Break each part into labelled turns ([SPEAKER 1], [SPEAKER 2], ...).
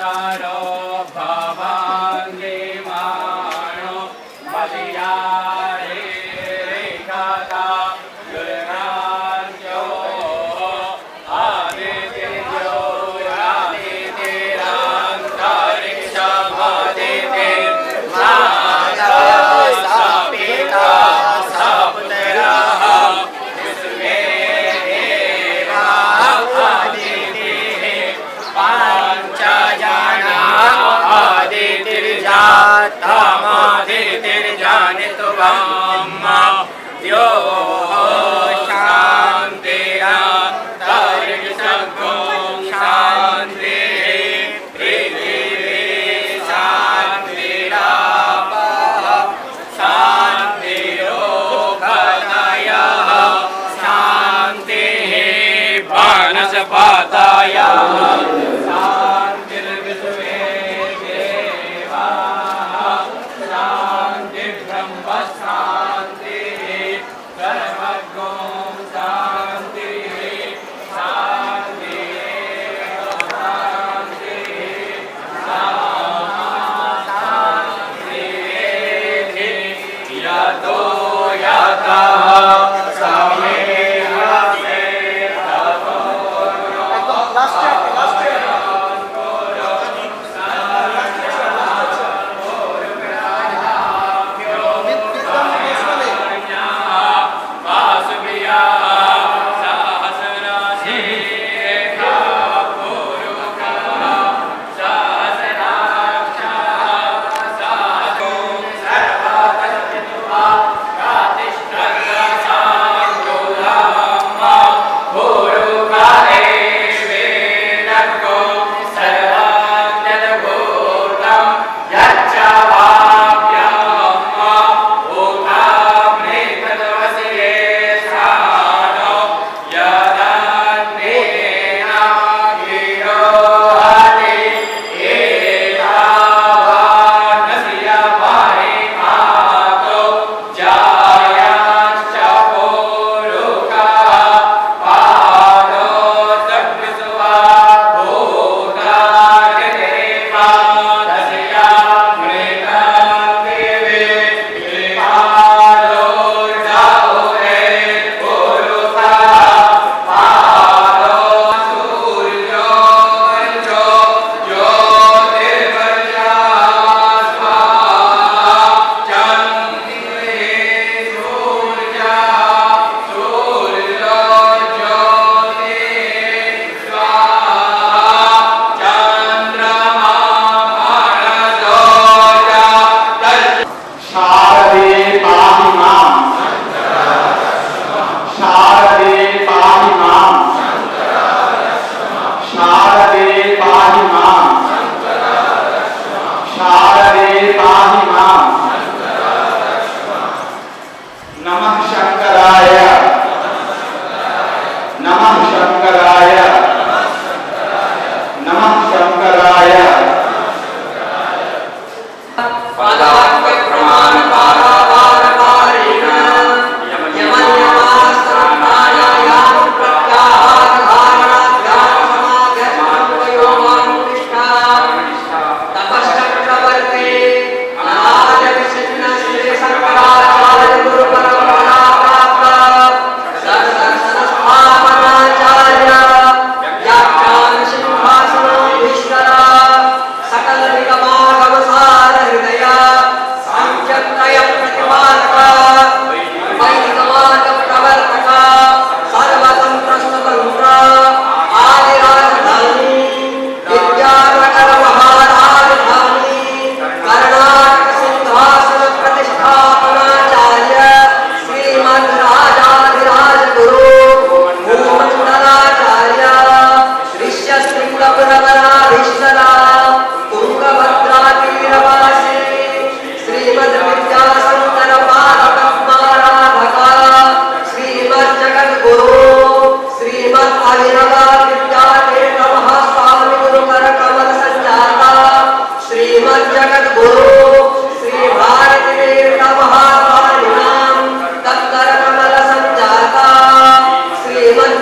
[SPEAKER 1] करो भवांगी मानो बलियारे रेखाता दुर्गांजो आदित्य जो आदित्यंतरिक्ष भादिते माता पिता सपुत्रः विश्वे देवा आदितिर्जातमादितिर्जानित्वं शान्तिरन्तरिक्षं शान्तिः पृथिवी शान्तिरापः शान्तिरोगदयः शान्तिः वनस्पतयः शान्तिर्विश्वे देवाः शान्तिर्ब्रह्म शान्तिः सर्वगो शान्तिः शान्तिरेव शान्तिः यतो यतः समेहसे ततो नमः शंकराय नमः शंकराय नमः शंकराय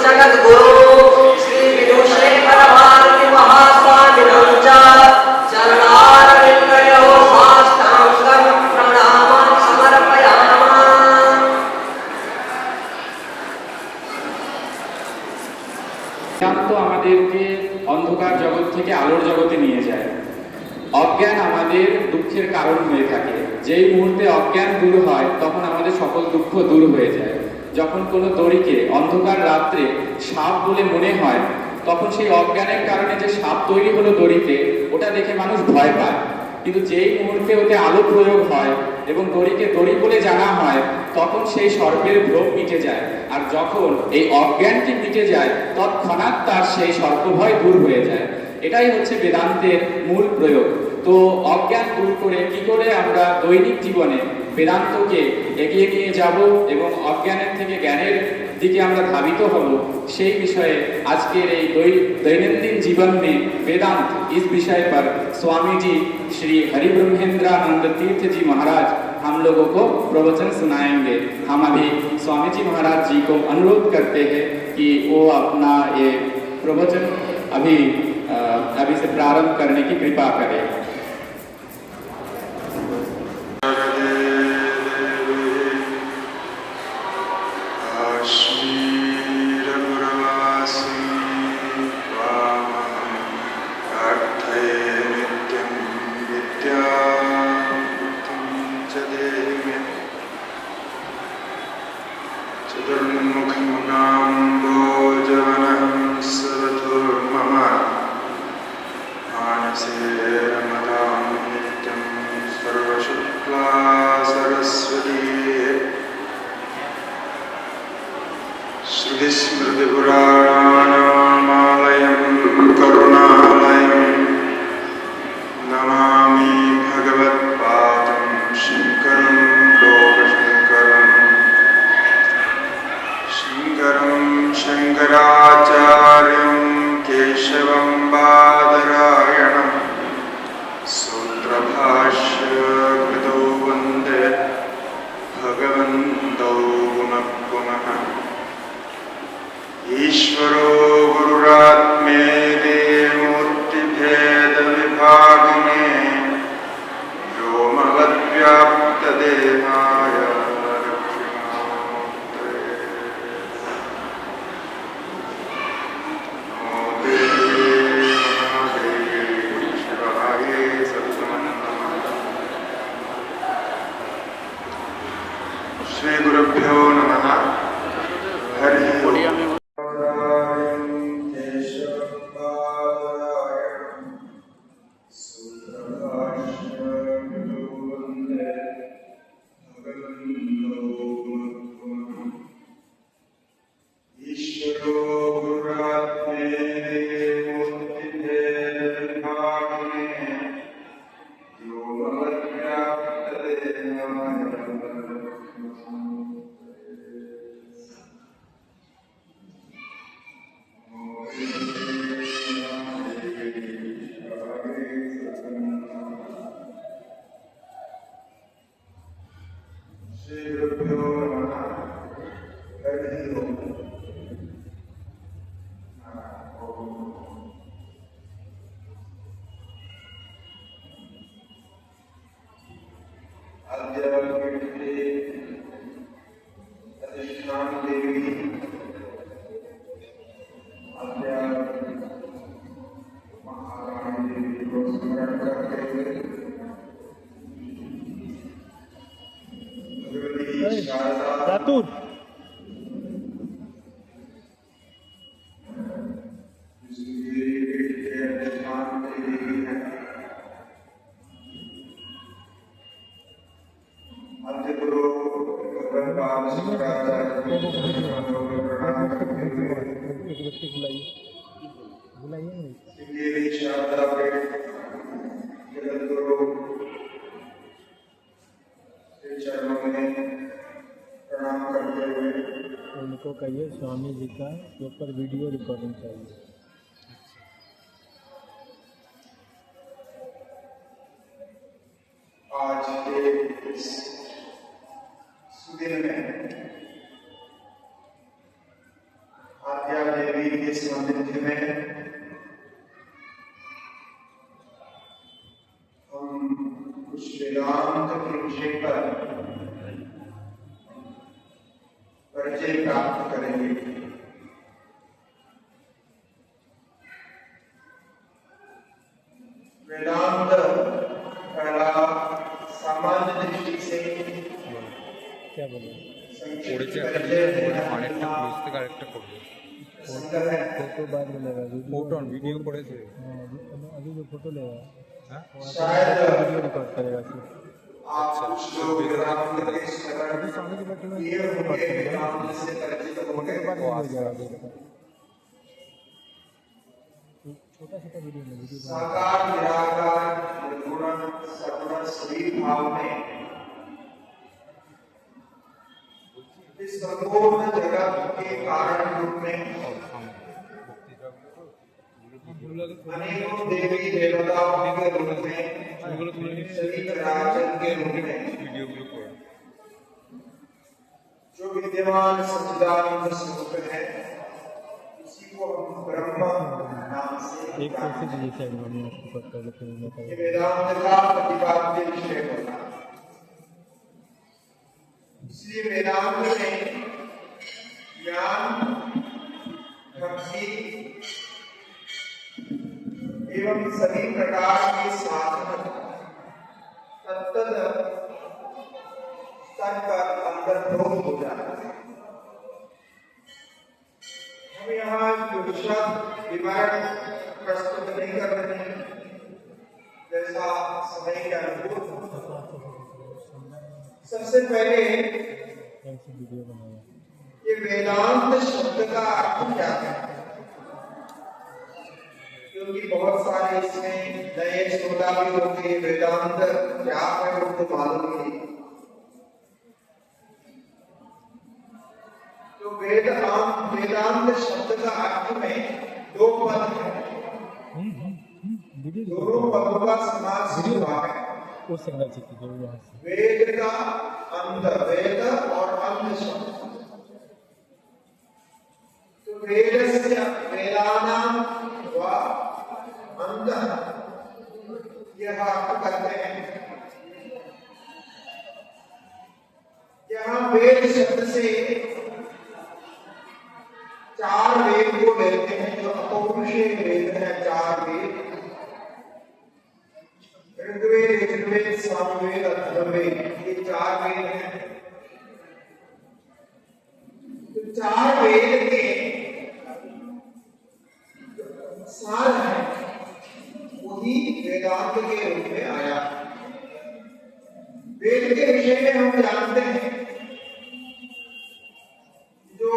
[SPEAKER 2] जगद्गुरु श्री विदुषेखर भारती महास्वामिनं च বেদান্ত আমাদেরকে অন্ধকার জগৎ থেকে আলোর জগতে নিয়ে যায়। অজ্ঞান আমাদের দুঃখের কারণ হয়ে থাকে। যেই মুহূর্তে অজ্ঞান দূর হয় তখন আমাদের সকল দুঃখ দূর হয়ে যায়। যখন কোনো দড়িকে অন্ধকার রাত্রে সাপ বলে মনে হয়, তখন সেই অজ্ঞানের কারণে যে সাপ তৈরি হলো দড়িতে, ওটা দেখে মানুষ ভয় পায়। কিন্তু যেই মুহূর্তে ওতে আলো প্রয়োগ হয় এবং দড়িকে দড়ি বলে জানা হয়, তখন সেই সর্পের ভ্রম মিটে যায়। আর যখন এই অজ্ঞানটি মিটে যায়, তৎক্ষণাৎ তার সেই সর্পভয় দূর হয়ে যায়। এটাই হচ্ছে বেদান্তের মূল প্রয়োগ। তো অজ্ঞান দূর করে কি করে আমরা দৈনিক জীবনে বেদান্তকে এগিয়ে নিয়ে যাব এবং অজ্ঞানের থেকে জ্ঞানের দিকে আমরা ধাবিত হব, সেই বিষয়ে আজকের এই दैनंदिन जीवन में वेदांत इस विषय पर स्वामी जी श्री हरिब्रह्मेंद्रानंद तीर्थ जी महाराज हम लोगों को प्रवचन सुनाएंगे। हम अभी स्वामी जी महाराज जी को अनुरोध करते हैं कि वो अपना ये प्रवचन अभी से प्रारंभ करने की कृपा करें।
[SPEAKER 3] श्रुतिस्मृतिपुराणानामालयं करुणालयं नमामि भगवत्पादं शङ्करं लोकशङ्करं शङ्कराचार्यं केशवं बादरायणं सूत्रभाष्यकृतो वन्दे भगवन्तौ पुनः पुनः। ईश्वरो गुरुरात्मेति मूर्तिभेदविभागिने व्योमवद्व्याप्तदेहाय दक्षिणामूर्तये नमो देवाय शिवाय सत्समन्नमः। श्रीगुरुभ्यो नमः। हरि ओम्।
[SPEAKER 4] Datur. उनको कहिए स्वामी जी का के ऊपर वीडियो रिकॉर्डिंग चाहिए।
[SPEAKER 3] आज के इस सुदिन में आद्या देवी के सानिध्य में हम कुछ वेदांत के विषय पर परिचय प्राप्त करेंगे।
[SPEAKER 5] একটা করবে
[SPEAKER 4] फोटो बाद में लेगा
[SPEAKER 5] ফটো ভিডিও করেছে
[SPEAKER 4] हाँ अभी जो फोटो लेगा
[SPEAKER 5] হ্যাঁ
[SPEAKER 3] शायद
[SPEAKER 4] वीडियो रिकॉर्ड करेगा सिर्फ
[SPEAKER 3] आप कुछ लोग वेदांत के श्रवण
[SPEAKER 4] अभी स्वामी जी बैठे हुए
[SPEAKER 3] किए
[SPEAKER 4] हैं, रिकॉर्ड
[SPEAKER 3] होंगे,
[SPEAKER 4] करेगा
[SPEAKER 3] वेदांत से परिचित होंगे।
[SPEAKER 4] फोटो बाद में हो जाएगा अभी तक। छोटा छोटा वीडियो में वीडियो बना
[SPEAKER 3] साकार निराकार निर्गुण सगुण सभी भाव में इस संपूर्ण जगत के कारण रूप में अनेकों देवी देवताओं के रूप में सभी चराचर के रूप में
[SPEAKER 5] ভিডিওগুলো করে
[SPEAKER 3] जो विद्यमान सच्चिदानंद स्वरूप है उसी को हम ब्रह्म नाम से
[SPEAKER 4] एक कैसे दीजिए साइड में मैं आपको पता है लेकिन मैं
[SPEAKER 3] ये वेदांत का प्रतिपाद्य विषय होता है। इसलिए वेदांत में ज्ञान भक्ति एवं सभी प्रकार के साधन तत्त स्तर पर अंतर्भूत हो जाता है। हम यहाँ विशद विवरण प्रस्तुत नहीं कर रहे हैं, जैसा समय के अनुरूप। सबसे पहले
[SPEAKER 4] कैसे वीडियो बनाया
[SPEAKER 3] ये वेदांत शब्द का अर्थ क्या है, क्योंकि बहुत सारे इसमें नए श्रोता भी होंगे, वेदांत क्या है उनको मालूम नहीं। तो वेदांत शब्द का अर्थ में दो पद है,
[SPEAKER 4] वीडियो
[SPEAKER 3] दोनों पदों का समास हुआ है।
[SPEAKER 4] वो सिग्नल चाहिए जो यहाँ से
[SPEAKER 3] वेद का अंत, वेद और अंत शब्द। तो वेदस्य वेदानां व अंतः यह अर्थ करते हैं। यहाँ वेद शब्द से चार वेद को लेते हैं, जो अपौरुषेय वेद है। चार वेद ऋग्वेद, यजुर्वेद, सामवेद, अथर्ववेद, ये चार वेद हैं। तो चार वेद के सार है वही वेदांत के रूप में आया। वेद के विषय में हम जानते हैं जो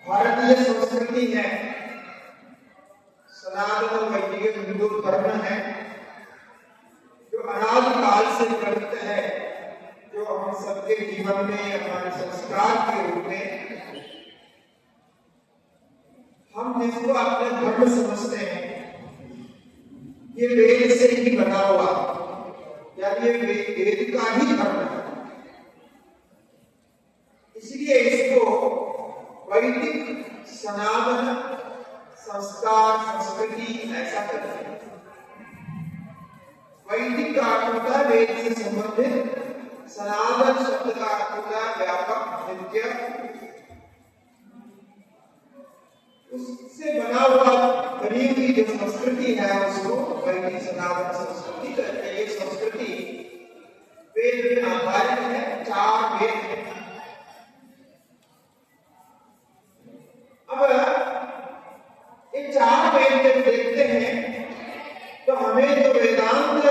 [SPEAKER 3] भारतीय संस्कृति है, सनातन वैदिक हिंदू धर्म है, जो अनादि काल से प्रवृत्त है, जो हम सबके जीवन में हमारे संस्कार के रूप में हम जिसको अपना धर्म समझते हैं, ये वेद से ही बना हुआ, या ये वेद का ही धर्म है। इसलिए इसको वैदिक सनातन संस्कार संस्कृति ऐसा कहते हैं। वैदिक का अर्थ होता है वेद से संबंधित, सनातन शब्द का अर्थ होता है व्यापक, नित्य, उससे बना हुआ बनी हुई जो संस्कृति है उसको वैदिक सनातन संस्कृति कहते हैं। ये संस्कृति वेद में आधारित है, चार वेद हैं। अब ये चार वेद जब देखते हैं तो हमें जो वेदांत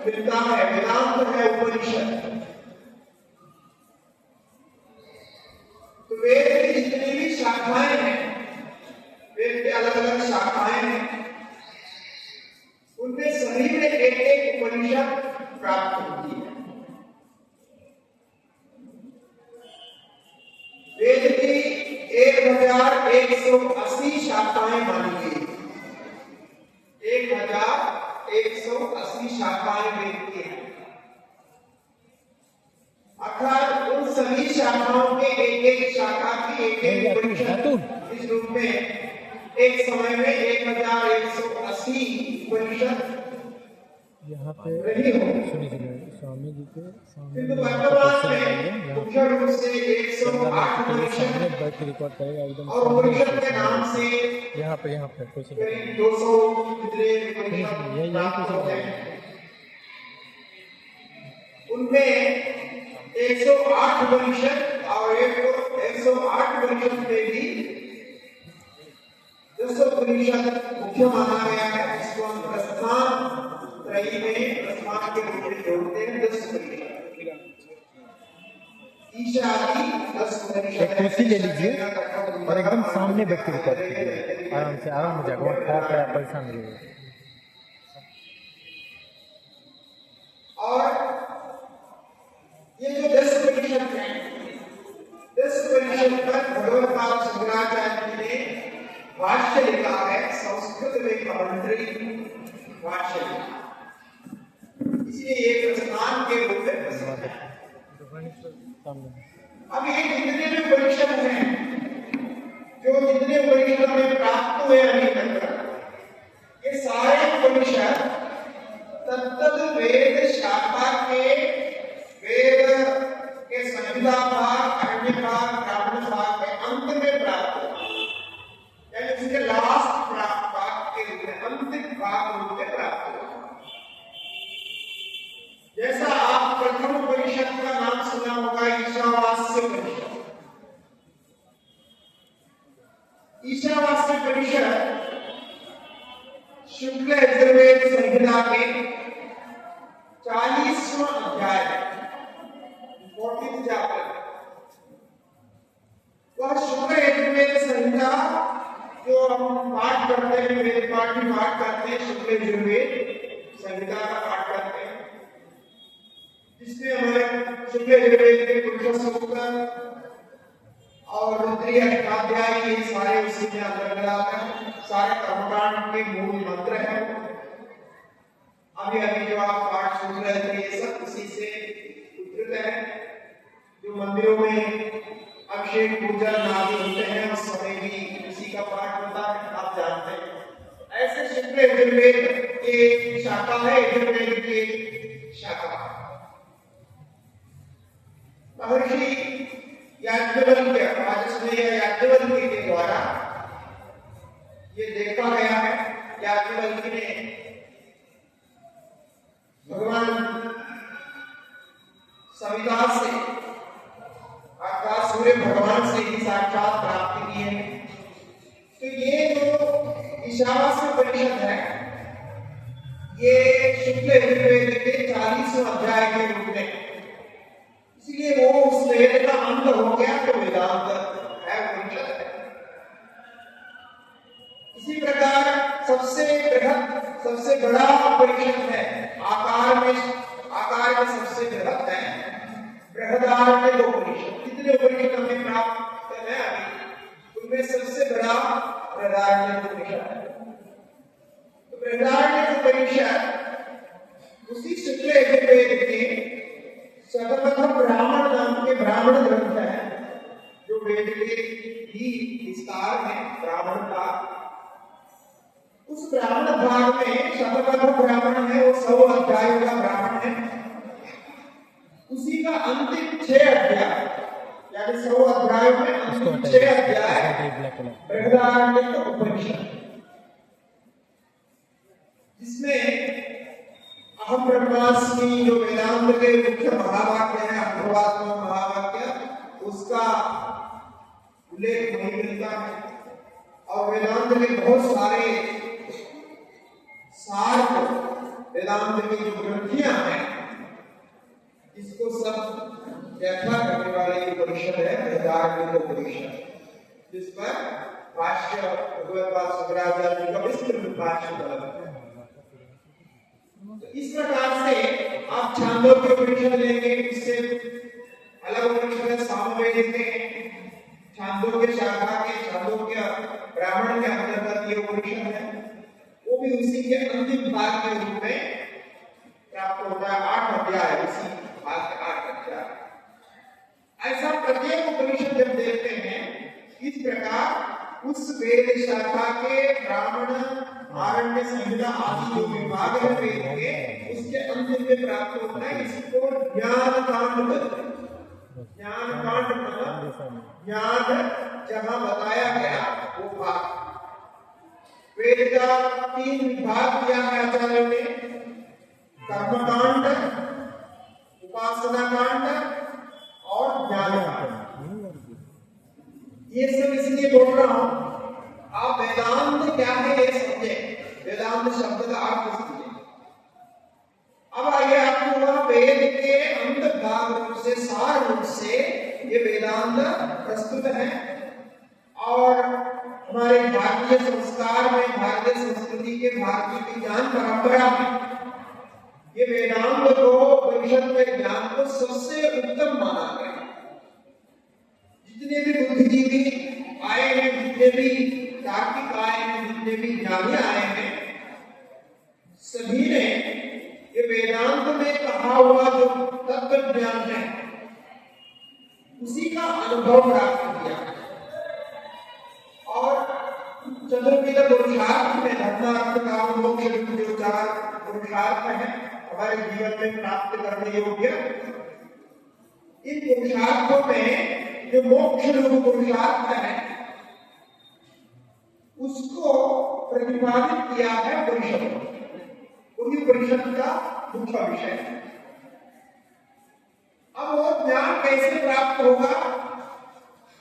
[SPEAKER 3] मिलता है, वेदांत है उपनिषद। तो वेद की जितनी भी शाखाएं हैं, वेद के अलग अलग शाखाएं हैं, उनमें सभी में एक एक उपनिषद प्राप्त होती है। वेद की 1180 शाखाएं मानी गई। 1180 शाखाएं वेद की हैं। अर्थात उन सभी शाखाओं के एक एक शाखा की एक एक उपनिषद इस रूप में एक समय में 1180 उपनिषद
[SPEAKER 4] यहाँ पे
[SPEAKER 3] रही हो।
[SPEAKER 4] सुनिए स्वामी जी के सामने
[SPEAKER 3] किंतु वर्तमान में मुख्य रूप से 108
[SPEAKER 4] सामने
[SPEAKER 3] उपनिषद
[SPEAKER 4] बैठ के रिकॉर्ड करेगा एकदम
[SPEAKER 3] और उपनिषद के नाम से
[SPEAKER 4] यहाँ पे कुछ
[SPEAKER 3] करीब 200 जितने उपनिषद
[SPEAKER 4] यही
[SPEAKER 3] प्राप्त
[SPEAKER 4] कुछ
[SPEAKER 3] होते हैं। उनमें 108 उपनिषद और 108 108 उपनिषद में भी 10 उपनिषद मुख्य माना गया है, जिसको हम प्रस्थान त्रयी में प्रस्थान के रूप में जोड़ते हैं। 10 उपनिषद ईशा आदि 10 उपनिषद
[SPEAKER 4] एक कुर्सी ले लीजिए और एकदम सामने बैठ के रिकॉर्ड कीजिए, आराम हो जाएगा, वहाँ खड़ा खड़ा परेशान नहीं।
[SPEAKER 3] और ये जो 10 उपनिषद हैं, 10 उपनिषद पर भगवत्पाद शंकराचार्य जी ने भाष्य लिखा है, संस्कृत में कमेंट्री भाष्य लिखा, इसलिए ये प्रस्थान के रूप में प्रसिद्ध है। अब ये जितने भी उपनिषद हैं, जो जितने उपनिषद में प्राप्त हुए अभी तक, ये सारे उपनिषद तत्त वेद शाखा के वेद के संहिता भाग, अरण्य भाग, ब्राह्मण भाग के अंत में प्राप्त हुआ, यानी उसके लास्ट प्राप्त भाग के रूप में, अंतिम भाग रूप में प्राप्त हुआ। जैसा आप प्रथम उपनिषद का नाम सुना होगा, ईशावास्य उपनिषद। ईशावास्य उपनिषद शुक्ल यजुर्वेद संहिता के 40वां अध्याय, 40th चैप्टर। वह शुक्ल यजुर्वेद संहिता जो हम पाठ करते हैं, वेद पाठ भी पाठ करते हैं, शुक्ल यजुर्वेद संहिता का पाठ करते हैं, जिसमें हमारे शुक्ल यजुर्वेद के पुरुष सूत्र और रुद्रीय अष्टाध्याय, ये सारे उसी में अंतर्गत आते हैं, सारे कर्मकांड के मूल मंत्र हैं। अभी जो आप पाठ सुन रहे थे, ये सब उसी से उद्धृत है। जो मंदिरों में अभिषेक पूजन आदि होते हैं, उस समय भी उसी का पाठ होता है, आप जानते हैं। ऐसे शुक्ल यजुर्वेद एक शाखा है, यजुर्वेद की शाखा। महर्षि याज्ञवल्क्य, याज्ञवल्क्य के द्वारा ये देखा गया है। याज्ञवल्क्य ने भगवान सविता से अर्थात सूर्य भगवान से ही साक्षात प्राप्ति की है। तो ये जो ईशावास्य उपनिषद है, ये शुक्ल यजुर्वेद के 40वें अध्याय के रूप में, इसलिए वो उस वेद का अंत हो गया, तो वेदांत है, उपनिषद है। इसी प्रकार सबसे बृहद, सबसे बड़ा उपनिषद है, आकार में सबसे बृहद है बृहदारण्यक उपनिषद। जितने उपनिषद हमें प्राप्त है अभी, उनमें सबसे बड़ा बृहदारण्यक उपनिषद है। तो बृहदारण्यक उपनिषद उसी शुक्ल यजुर्वेद के शतपथ ब्राह्मण नाम के ब्राह्मण ग्रंथ है, जो वेद के ही विस्तार है, ब्राह्मण का। उस ब्राह्मण भाग में शतपथ ब्राह्मण है, वो 100 अध्यायों का ब्राह्मण है। उसी का अंतिम 6 अध्याय, यानी 100 अध्यायों में अंतिम 6 अध्याय बृहदारण्यक उपनिषद, जिसमें अहम ब्रह्मास्मि जो वेदांत के मुख्य महावाक्य है, अनुभवात्मक महावाक्य, उसका उल्लेख नहीं मिलता है। और वेदांत के बहुत सारे सार को, वेदांत की जो ग्रंथियां हैं, इसको सब व्याख्या करने वाले उपनिषद है बृहदारण्यक उपनिषद, जिस पर भाष्य भगवत्पाद शंकराचार्य जी का विस्तृत भाष्य है। इस प्रकार से आप छांदोग्य उपनिषद लेंगे, इससे अलग उपनिषद सामवेद में छांदोग्य शाखा के, छांदोग्य ब्राह्मण के अंतर्गत ये उपनिषद है, वो भी उसी के अंतिम भाग के रूप में प्राप्त होता है। 8 अध्याय, उसी भाग के 8 अध्याय। ऐसा प्रत्येक उपनिषद जब देखते हैं, इस प्रकार उस वेद शाखा के ब्राह्मण, आरण्य संहिता आदि जो विभाग है वेद के, उसके अंतिम में प्राप्त होता है। इसको ज्ञान कांड कहते हैं। ज्ञान कांड मतलब ज्ञान जहां बताया गया वो भाग। वेद का 3 विभाग किया है आचार्य ने, कर्म कांड, उपासना कांड और ज्ञान कांड। ये सब इसलिए बोल रहा हूं, आप वेदांत क्या है ये समझे, वेदांत शब्द का अर्थ समझे। अब आइए आपको वहां वेद के अंत भाग रूप से, सार रूप से ये वेदांत प्रस्तुत है। और हमारे भारतीय संस्कार में, भारतीय संस्कृति के, भारतीय विज्ञान परंपरा में ये वेदांत को, उपनिषद के ज्ञान को सबसे उत्तम माना गया। जितने भी बुद्धिजीवी आए हैं, जितने भी तार्किक आए हैं, जितने भी ज्ञानी आए हैं, सभी ने ये वेदांत में कहा हुआ जो तत्व ज्ञान है उसी का अनुभव प्राप्त किया। और चतुर्विध पुरुषार्थ में धर्मार्थ काम मोक्ष जो चार पुरुषार्थ है हमारे जीवन में प्राप्त करने योग्य, इन पुरुषार्थों में जो मोक्ष रूप पुरुषार्थ है उसको प्रतिपादित किया है परिषद। वही परिषद का मुख्य विषय है। अब वो ज्ञान कैसे प्राप्त होगा,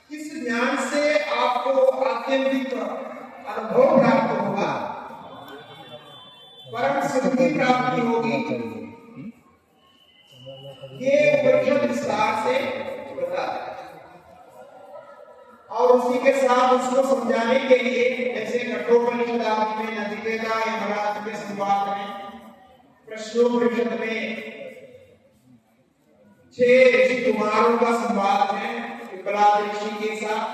[SPEAKER 3] किस ज्ञान से आपको आत्यंतिक अनुभव प्राप्त होगा, परम सिद्धि प्राप्ति होगी, ये परिषद विस्तार से बता है। और उसी के साथ उसको समझाने के लिए, जैसे कठोपनिषद आदि में, नचिकेता यमराज के संवाद में, प्रश्नोपनिषद में 6 ऋषि कुमारों का संवाद है पिपलाद ऋषि के साथ,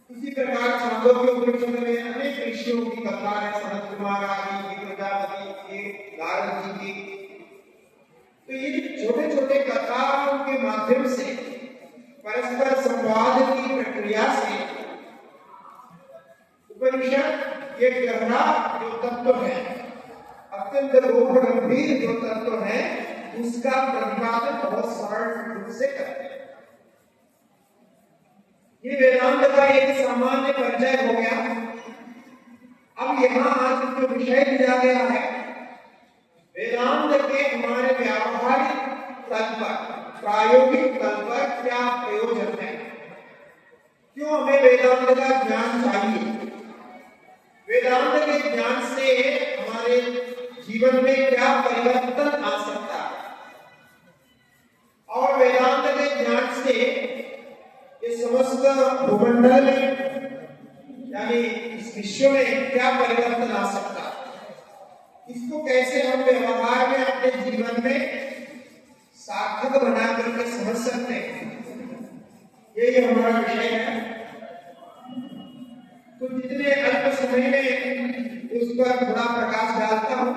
[SPEAKER 3] इसी प्रकार छांदोग्य उपनिषद में अनेक ऋषियों की कथा है, सनत कुमार आदि की, प्रजापति के, नारद जी की। तो ये छोटे छोटे कथाओं के माध्यम से, परस्पर संवाद की प्रक्रिया से उपनिषद ये गहरा जो तत्व है, अत्यंत गूढ़ गंभीर जो तत्व है, उसका प्रतिपादन बहुत सरल रूप से करते हैं। ये वेदांत का एक सामान्य परिचय हो गया। अब यहाँ आज जो विषय दिया गया है, वेदांत के हमारे व्यावहारिक तल पर, प्रायोगिक तल पर क्या प्रयोजन है, क्यों हमें वेदांत का ज्ञान चाहिए, वेदांत के ज्ञान से हमारे जीवन में क्या परिवर्तन आ सकता है, और वेदांत के ज्ञान से ये समस्त भूमंडल में, यानी इस विश्व में क्या परिवर्तन आ सकता है, इसको कैसे हम व्यवहार में अपने जीवन में सार्थक बना करके समझ सकते हैं, यही हमारा विषय है। तो जितने अल्प समय में उस पर थोड़ा प्रकाश डालता हूं,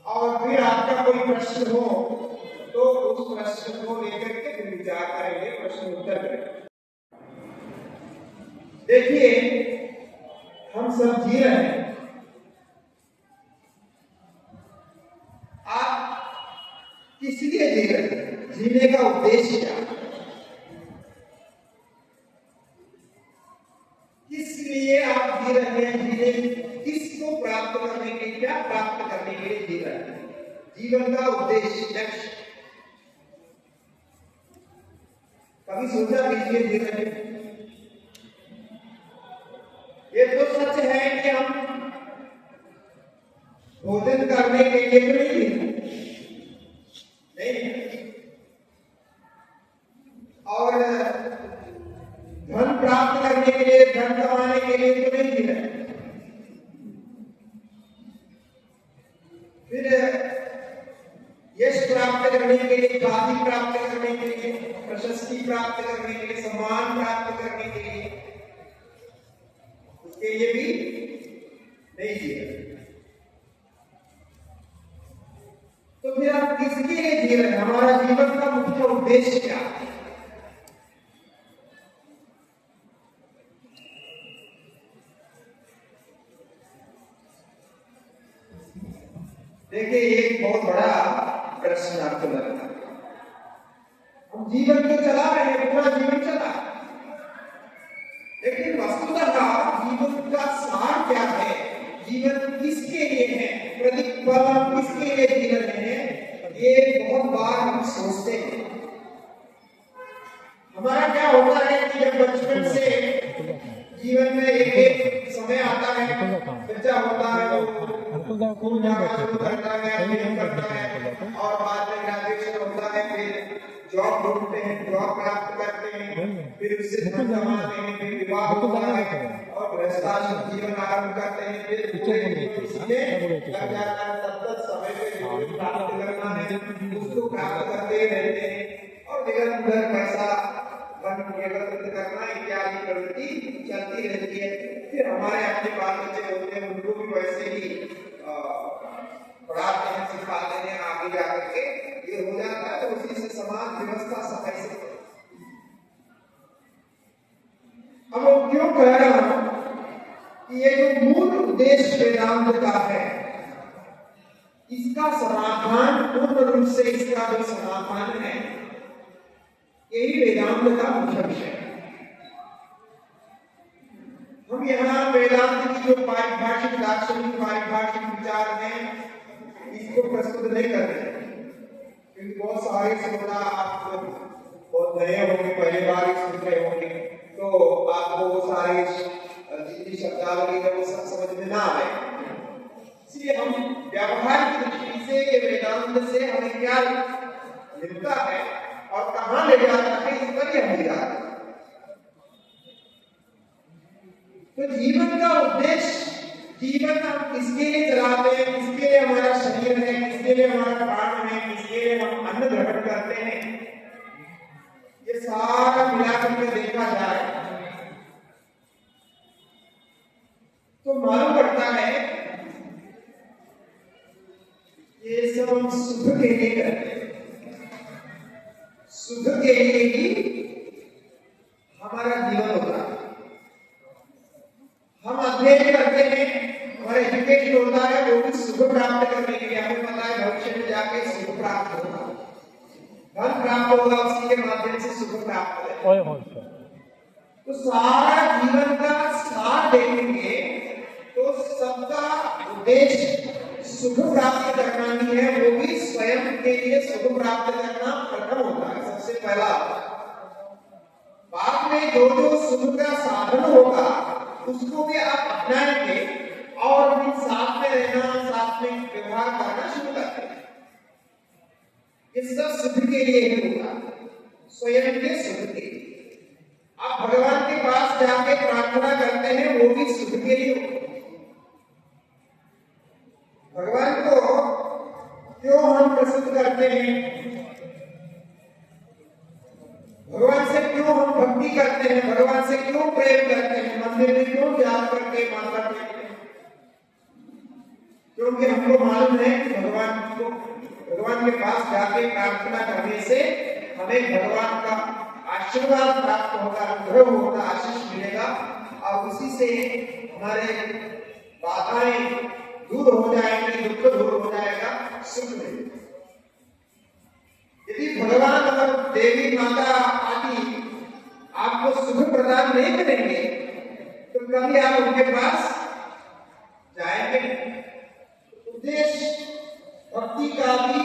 [SPEAKER 3] और फिर आपका कोई प्रश्न हो तो उस प्रश्न को लेकर के फिर विचार करेंगे, प्रश्न उत्तर करेंगे। देखिए, हम सब जी रहे हैं, आप किस लिए जी रहे हैं, जीने का उद्देश्य क्या, किस लिए आप जी रहे हैं, जीने किसको प्राप्त करने के लिए, क्या प्राप्त करने के लिए जी रहे हैं, जीवन का उद्देश्य, लक्ष्य कभी सोचा कीजिए जी रहे हैं। ये तो सच है कि हम भोजन करने के लिए तो नहीं, और धन प्राप्त करने के लिए, धन कमाने के लिए तो नहीं है, फिर यश प्राप्त करने के लिए, ख्याति प्राप्त करने के लिए, प्रशस्ति प्राप्त करने के लिए, सम्मान प्राप्त करने के लिए, उसके लिए भी नहीं जी रहे। तो फिर आप किसके लिए जी रहे हैं, हमारा जीवन का मुख्य उद्देश्य क्या है? देखिए, एक बहुत बड़ा प्रश्न आपको लगता है। हम जीवन तो चला रहे हैं, पूरा जीवन चला, लेकिन वस्तुतः जीवन का सार क्या है, जीवन किसके लिए है, प्रतिपल किसके लिए जी रहे हैं, ये बहुत बार हम सोचते हैं। हमारा क्या होता है कि
[SPEAKER 4] कोई नहीं बैठ
[SPEAKER 3] शुरू
[SPEAKER 4] सकता
[SPEAKER 3] करता है,
[SPEAKER 4] कहीं
[SPEAKER 3] फिर
[SPEAKER 4] नहीं
[SPEAKER 3] करता
[SPEAKER 4] बैठने
[SPEAKER 3] है
[SPEAKER 4] को जाता
[SPEAKER 3] और बाद में ग्रेजुएशन होता है, फिर जॉब ढूंढते हैं, जॉब प्राप्त करते हैं,
[SPEAKER 4] नहीं।
[SPEAKER 3] फिर उससे
[SPEAKER 4] बिल्कुल
[SPEAKER 3] धन
[SPEAKER 4] जाना
[SPEAKER 3] कमाते हैं, फिर विवाह
[SPEAKER 4] बिल्कुल
[SPEAKER 3] होता
[SPEAKER 4] जाना
[SPEAKER 3] है
[SPEAKER 4] देखा है।
[SPEAKER 3] और गृहस्थाश्रम जीवन आरंभ करते हैं, फिर
[SPEAKER 4] पिक्चर
[SPEAKER 3] पूरे
[SPEAKER 4] बोल रहे
[SPEAKER 3] जीवन
[SPEAKER 4] थे,
[SPEAKER 3] इसी
[SPEAKER 4] हाँ,
[SPEAKER 3] में
[SPEAKER 4] क्या बोल रहे थे
[SPEAKER 3] लग
[SPEAKER 4] सर?
[SPEAKER 3] जाता है। तब तक समय पे
[SPEAKER 4] हाँ,
[SPEAKER 3] जो प्राप्त करना है उसको प्राप्त
[SPEAKER 4] हाँ,
[SPEAKER 3] करते रहते हैं और निरंतर पैसा धन एकत्रित करना इत्यादि प्रवृत्ति चलती रहती है। फिर हमारे अपने बाल बच्चे होते हैं, उनको भी वैसे ही पढ़ाते हैं, सिखाते हैं, आगे जाकर के ये हो जाता है, तो उसी से समाज व्यवस्था समय से। अब मैं क्यों कह रहा हूं कि ये जो मूल उद्देश्य वेदांत का है, इसका समाधान पूर्ण रूप से इसका जो समाधान है, यही वेदांत का मुख्य विषय है। हम यहाँ वेदांत की जो पारिभाषिक दार्शनिक पारिभाषिक विचार हैं इसको प्रस्तुत नहीं कर रहे, क्योंकि बहुत सारे श्रोता आप लोग बहुत नए होंगे, पहली बार ही सुन रहे होंगे, तो आपको वो सारे जितनी शब्दावली है वो सब समझ में ना आए। इसलिए हम व्यावहारिक दृष्टि से ये वेदांत से हमें क्या मिलता है और कहाँ ले जाता है, इस पर ही हम विचार करें। तो जीवन का उद्देश्य, जीवन हम किसके लिए चलाते हैं, किसके लिए हमारा शरीर है, किसके लिए हमारा प्राण है, किसके लिए हम अन्न ग्रहण करते हैं, ये सारा मिलाकर के देखा जाए तो मालूम पड़ता है ये सब हम सुख के लिए करते हैं। सुख के लिए ही हमारा जीवन होता है। हम अध्ययन करते हैं, हमारा एजुकेशन होता है, वो भी सुख प्राप्त करने के लिए। हमें पता है भविष्य में जाके सुख प्राप्त होगा, धन प्राप्त होगा, उसी के माध्यम से सुख प्राप्त होगा। तो सारा जीवन का सार देखेंगे तो सबका उद्देश्य सुख प्राप्त करना ही है, वो भी स्वयं के लिए सुख प्राप्त करना प्रथम होता है, सबसे पहला। बाद में जो जो सुख का साधन होगा उसको भी आप अपनाएंगे और भी साथ में रहना, साथ में व्यवहार करना शुरू करते हैं। ये सब सुख के लिए ही होगा, स्वयं के सुख के लिए। आप भगवान के पास जाके प्रार्थना करते हैं, वो भी सुख के लिए होगा। भगवान को क्यों हम प्रस्तुत करते हैं, भगवान से क्यों हम भक्ति करते हैं, भगवान से क्यों प्रेम करते हैं, मंदिर में क्यों याद करके माता टेकते हैं? क्योंकि हमको मालूम है कि भगवान के पास जाके प्रार्थना करने से हमें भगवान का आशीर्वाद प्राप्त होगा, अनुग्रह होगा, आशीष मिलेगा और उसी से हमारे बाधाएं दूर हो जाएंगे, दुख दूर हो जाएगा, सुख मिलेगा। यदि भगवान और देवी माता आदि आपको सुख प्रदान नहीं करेंगे तो कभी आप उनके पास जाएंगे। उद्देश्य भक्ति का भी,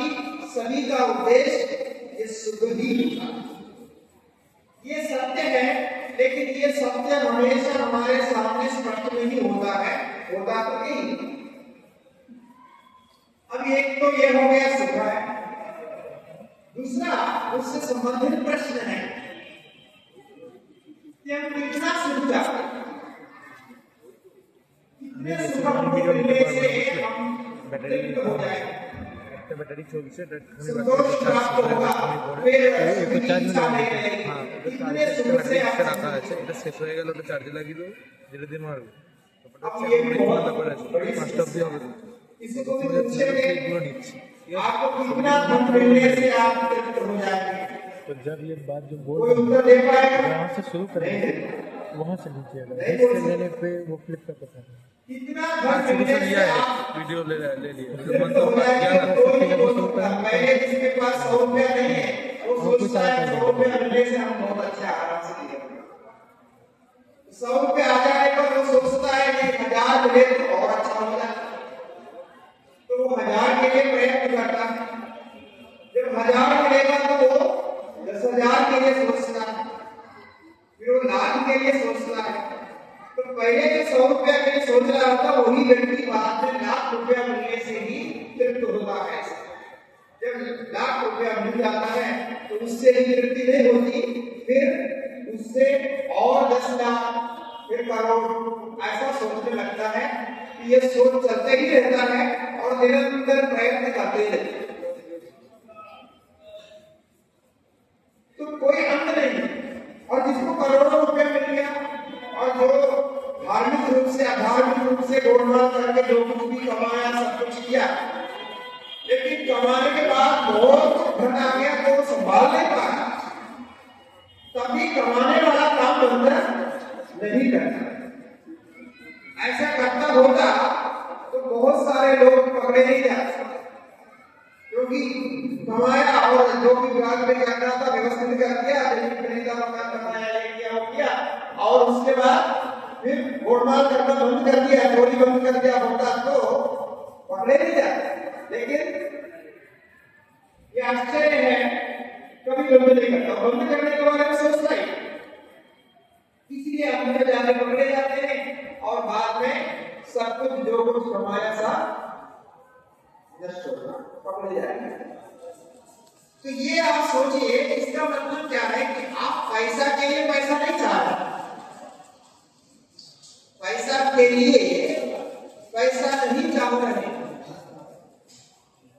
[SPEAKER 3] सभी का उद्देश्य ये सुख ही होगा। ये सत्य है, लेकिन ये सत्य हमेशा हमारे सामने स्पष्ट नहीं होता है, होता तो नहीं। अब एक तो ये हो गया सुख है, दूसरा उससे संबंधित प्रश्न है कि हम कितना सुख चाहते हैं, कितने सुख हमको मिलने से हम तृप्त हो जाएंगे,
[SPEAKER 5] ব্যাটারি চলছে
[SPEAKER 3] संतोष प्राप्त होगा, फिर इच्छा नहीं
[SPEAKER 5] হ্যাঁ
[SPEAKER 3] रहेगी।
[SPEAKER 5] এটা
[SPEAKER 3] कितने
[SPEAKER 5] চার্জে
[SPEAKER 3] सुख से आप
[SPEAKER 5] রাখা আছে, এটা শেষ হয়ে গেল, ওটা চার্জে লাগিয়ে দেবো, ধীরে ধীরে মারবো।
[SPEAKER 3] अब ये भी बहुत
[SPEAKER 5] ব্যাপার আছে,
[SPEAKER 3] बड़ी
[SPEAKER 5] 5টা অবধি হবে।
[SPEAKER 3] किसी को भी पूछेंगे
[SPEAKER 5] এগুলো নিচ্ছি, ঠিক আছে?
[SPEAKER 3] आपको कितना धन मिलने से आप तृप्त हो जाएंगे,
[SPEAKER 4] तो जब ये बात जो बोल
[SPEAKER 3] कोई
[SPEAKER 4] रहे
[SPEAKER 3] उत्तर दे पाएगा?
[SPEAKER 4] हैं वहाँ से शुरू करेंगे, वहाँ से लीजिएगा,
[SPEAKER 3] नहीं
[SPEAKER 4] जिससे
[SPEAKER 3] बोल सकते।
[SPEAKER 4] लेने पे वो क्लिक का पता है।
[SPEAKER 3] कितना
[SPEAKER 5] हाँ,
[SPEAKER 3] धन
[SPEAKER 5] शुरू
[SPEAKER 3] मिलने
[SPEAKER 5] से
[SPEAKER 3] से
[SPEAKER 5] लिया है,
[SPEAKER 3] आप
[SPEAKER 5] वीडियो ले लिया,
[SPEAKER 3] तृप्त
[SPEAKER 5] मतलब
[SPEAKER 3] हो
[SPEAKER 5] किया
[SPEAKER 3] जाएंगे?
[SPEAKER 5] ना।
[SPEAKER 3] कोई नहीं बोल सकता। पहले जिसके पास 100 रुपया नहीं है वो सोचता है 100 रुपया मिलने से हम बहुत अच्छा आराम से जी लेंगे। 100 रुपया आ जाए तो वो सोचता है कि 1000 मिले तो और अच्छा हो जाए, तो वो 1000 के लिए प्रयत्न करता है। जब 1000 मिलेगा तो वो 10,000 के लिए सोचता है, फिर वो लाख के लिए सोचता है। तो पहले जो 100 रुपया के लिए सोच रहा था वही व्यक्ति बाद में लाख रुपया मिलने लाख रुपया मिल जाता है तो उससे ही तृप्ति नहीं होती, फिर उससे और 10 लाख, फिर करोड़, ऐसा सोचने लगता है कि ये सोच चलते ही रहता है और निरंतर प्रयत्न करते रहते हैं। तो कोई अंत नहीं। और जिसको करोड़ों रुपया मिल गया और जो धार्मिक रूप से अधार्मिक रूप से गोलमाल करके जो कुछ भी कमाया सब कुछ किया, लेकिन कमाने के बाद बहुत घट आ गया तो संभाल नहीं पाया, तभी कमाने वाला काम बंधन नहीं करता। ऐसा करता होता तो बहुत सारे लोग पकड़े नहीं जाते, क्योंकि कमाया और जो भी विभाग में करना था व्यवस्थित कर दिया, खरीदा मकान कमाया, ये किया वो किया, और उसके बाद फिर गोलमाल करना बंद कर दिया, चोरी बंद कर दिया होता तो पकड़े नहीं जाते। लेकिन ये आश्चर्य है, कभी बंद नहीं करता, बंद करने के बारे में सोचता ही, इसलिए अंदर जाके पकड़े जाते हैं और बाद में सब कुछ जो कुछ कमाया सा नष्ट होगा, पकड़े जाएंगे। तो ये आप सोचिए, इसका मतलब क्या है कि आप पैसा के लिए पैसा नहीं चाह रहे, पैसा के लिए पैसा नहीं चाह रहे,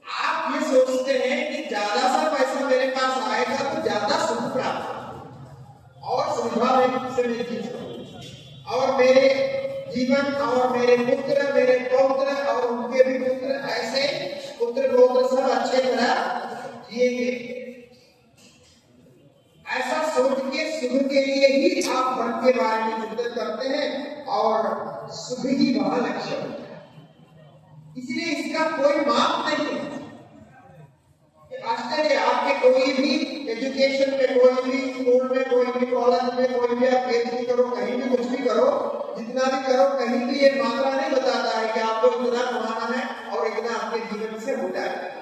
[SPEAKER 3] आप ये सोचते हैं कि ज्यादा सा पैसा मेरे पास आएगा तो ज्यादा सुख प्राप्त और सुविधा से मैं जी सकूं, और मेरे जीवन और मेरे पुत्र, मेरे पौत्र और उनके भी पुत्र, ऐसे पुत्र पौत्र सब अच्छे तरह जिएंगे। ऐसा सोच के सुख के लिए ही आप धन के बारे में चिंतन करते हैं और सुख ही वह लक्ष्य होता है। इसलिए इसका कोई माप नहीं है। आश्चर्य, आपके कोई भी एजुकेशन में, कोई भी स्कूल में, कोई भी कॉलेज में, कोई भी आप पीएचडी करो, कहीं भी कुछ भी करो, जितना भी करो, कहीं भी ये मात्रा नहीं बताता है कि आपको इतना कमाना है और इतना आपके जीवन से हो जाए।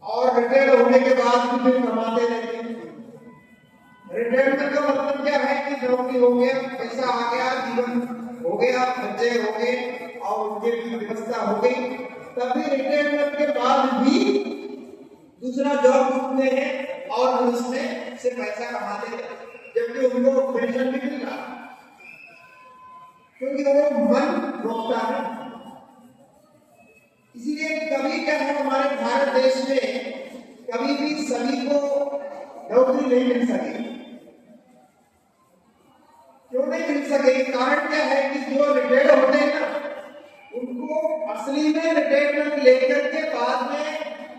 [SPEAKER 3] और रिटायर होने के बाद भी फिर कमाते रहते हैं। रिटायरमेंट का मतलब क्या है कि नौकरी हो गया, पैसा आ गया, जीवन हो गया, बच्चे हो गए और उनके भी व्यवस्था हो गई, तभी रिटायरमेंट के बाद भी दूसरा जॉब ढूंढते हैं और उसमें से पैसा कमाते हैं, जबकि उनको पेंशन भी मिल रहा, क्योंकि वो मन रोकता है। इसीलिए कभी क्या है, हमारे भारत देश में कभी भी सभी को नौकरी नहीं मिल सकी। क्यों नहीं मिल सके? कारण क्या है कि जो रिटायर होते हैं ना, उनको असली में रिटायरमेंट लेकर के बाद में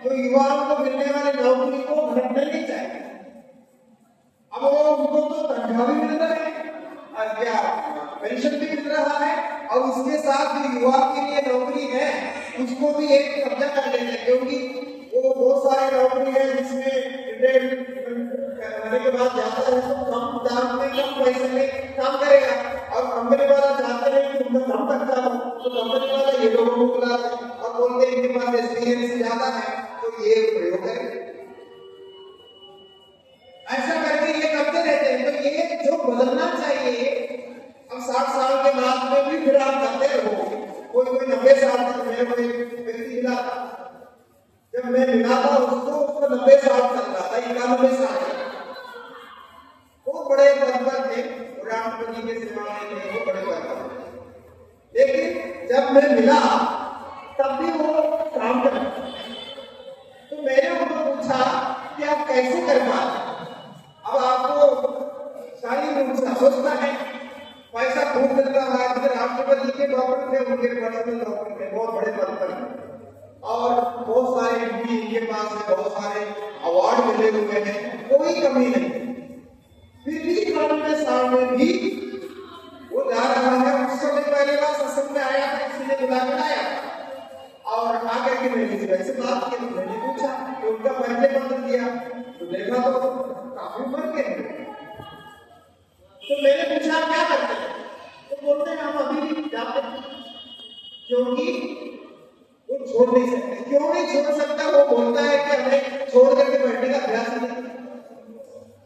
[SPEAKER 3] जो युवाओं को मिलने वाली नौकरी को घटना नहीं चाहिए। अब वो उनको तो तनख्वाह भी मिल रहा है, क्या पेंशन भी मिल रहा है, और उसके साथ जो युवा के लिए नौकरी है उसको भी एक कब्जा कर लेते हैं, क्योंकि वो बहुत सारी नौकरी है जिसमें रिटायरमेंट करने के बाद जाता है तो कम दाम में कम पैसे में काम करेगा, और कंपनी वाला चाहते हैं कि उनका कम करता हो तो कंपनी वाला ये लोगों को बुलाते हैं और बोलते हैं इनके पास एक्सपीरियंस ज्यादा है तो ये प्रयोग करें। ऐसा करके ये करते रहते हैं। तो ये जो बदलना चाहिए, अब 60 साल के बाद में भी फिर आप करते रहो। कोई 90 साल तक मेरे को एक व्यक्ति मिला था, जब मैं मिला था उसको 90 साल चल रहा था, 91 साल, वो बड़े पद पर थे, राष्ट्रपति के सेवा में थे, वो बड़े पद पर थे। लेकिन जब मैं मिला तब भी वो काम कर रहा था। तो मैंने उनको पूछा कि आप कैसे कर पाते? अब आपको शारीरिक रूप से सोचता है, पैसा खूब मिल रहा है, जैसे राष्ट्रपति के डॉक्टर थे, उनके पर्सनल डॉक्टर थे, बहुत बड़े पद पर, और बहुत सारे एमपी इनके पास है, बहुत सारे अवार्ड मिले हुए हैं, कोई कमी नहीं। फिर भी 91 साल में भी वो जा रहा है। उस समय पहले बार सत्संग में आया था, किसी ने बुला कर आया और आकर के मैंने ऐसे बात की, मैंने पूछा तो उनका पहले पत्र दिया तो देखा तो काफी उम्र के हैं। तो मैंने पूछा क्या करते हैं? तो बोलते हैं हम अभी भी जाते हैं, क्योंकि वो छोड़ नहीं सकते। क्यों नहीं छोड़ सकता? वो बोलता है कि हमें छोड़ करके बैठने का अभ्यास नहीं,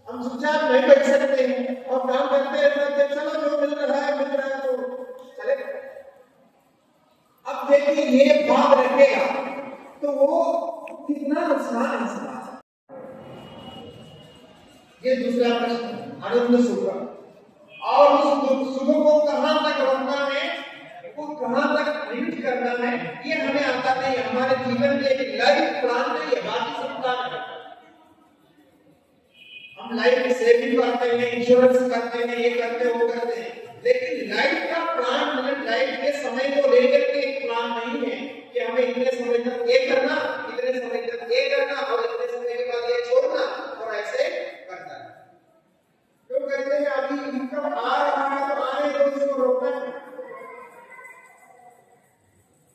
[SPEAKER 3] हम चुपचाप नहीं बैठ सकते हैं और काम करते रहते, चलो जो मिल रहा है तो चलेगा। अब देखिए ये भाव रखेगा आनंद सुख, और उस सुख को कहां तक रोकना है, वो कहां तक लिमिट करना है, ये हमें आता नहीं। हमारे जीवन में एक लाइफ प्लान नहीं है, बाकी सब प्लान है। हम लाइफ में सेविंग करते हैं, इंश्योरेंस करते हैं, ये करते हैं, वो करते हैं, लेकिन लाइफ का प्लान, मतलब लाइफ के समय को लेकर के एक प्लान नहीं है कि हमें इतने समय तक ये करना, इतने समय तक ये करना, और इतने समय के बाद ये छोड़ना, और ऐसे करना है। तो कहते हैं अभी इनकम आ रहा है तो आने दो, इसको रोकना है।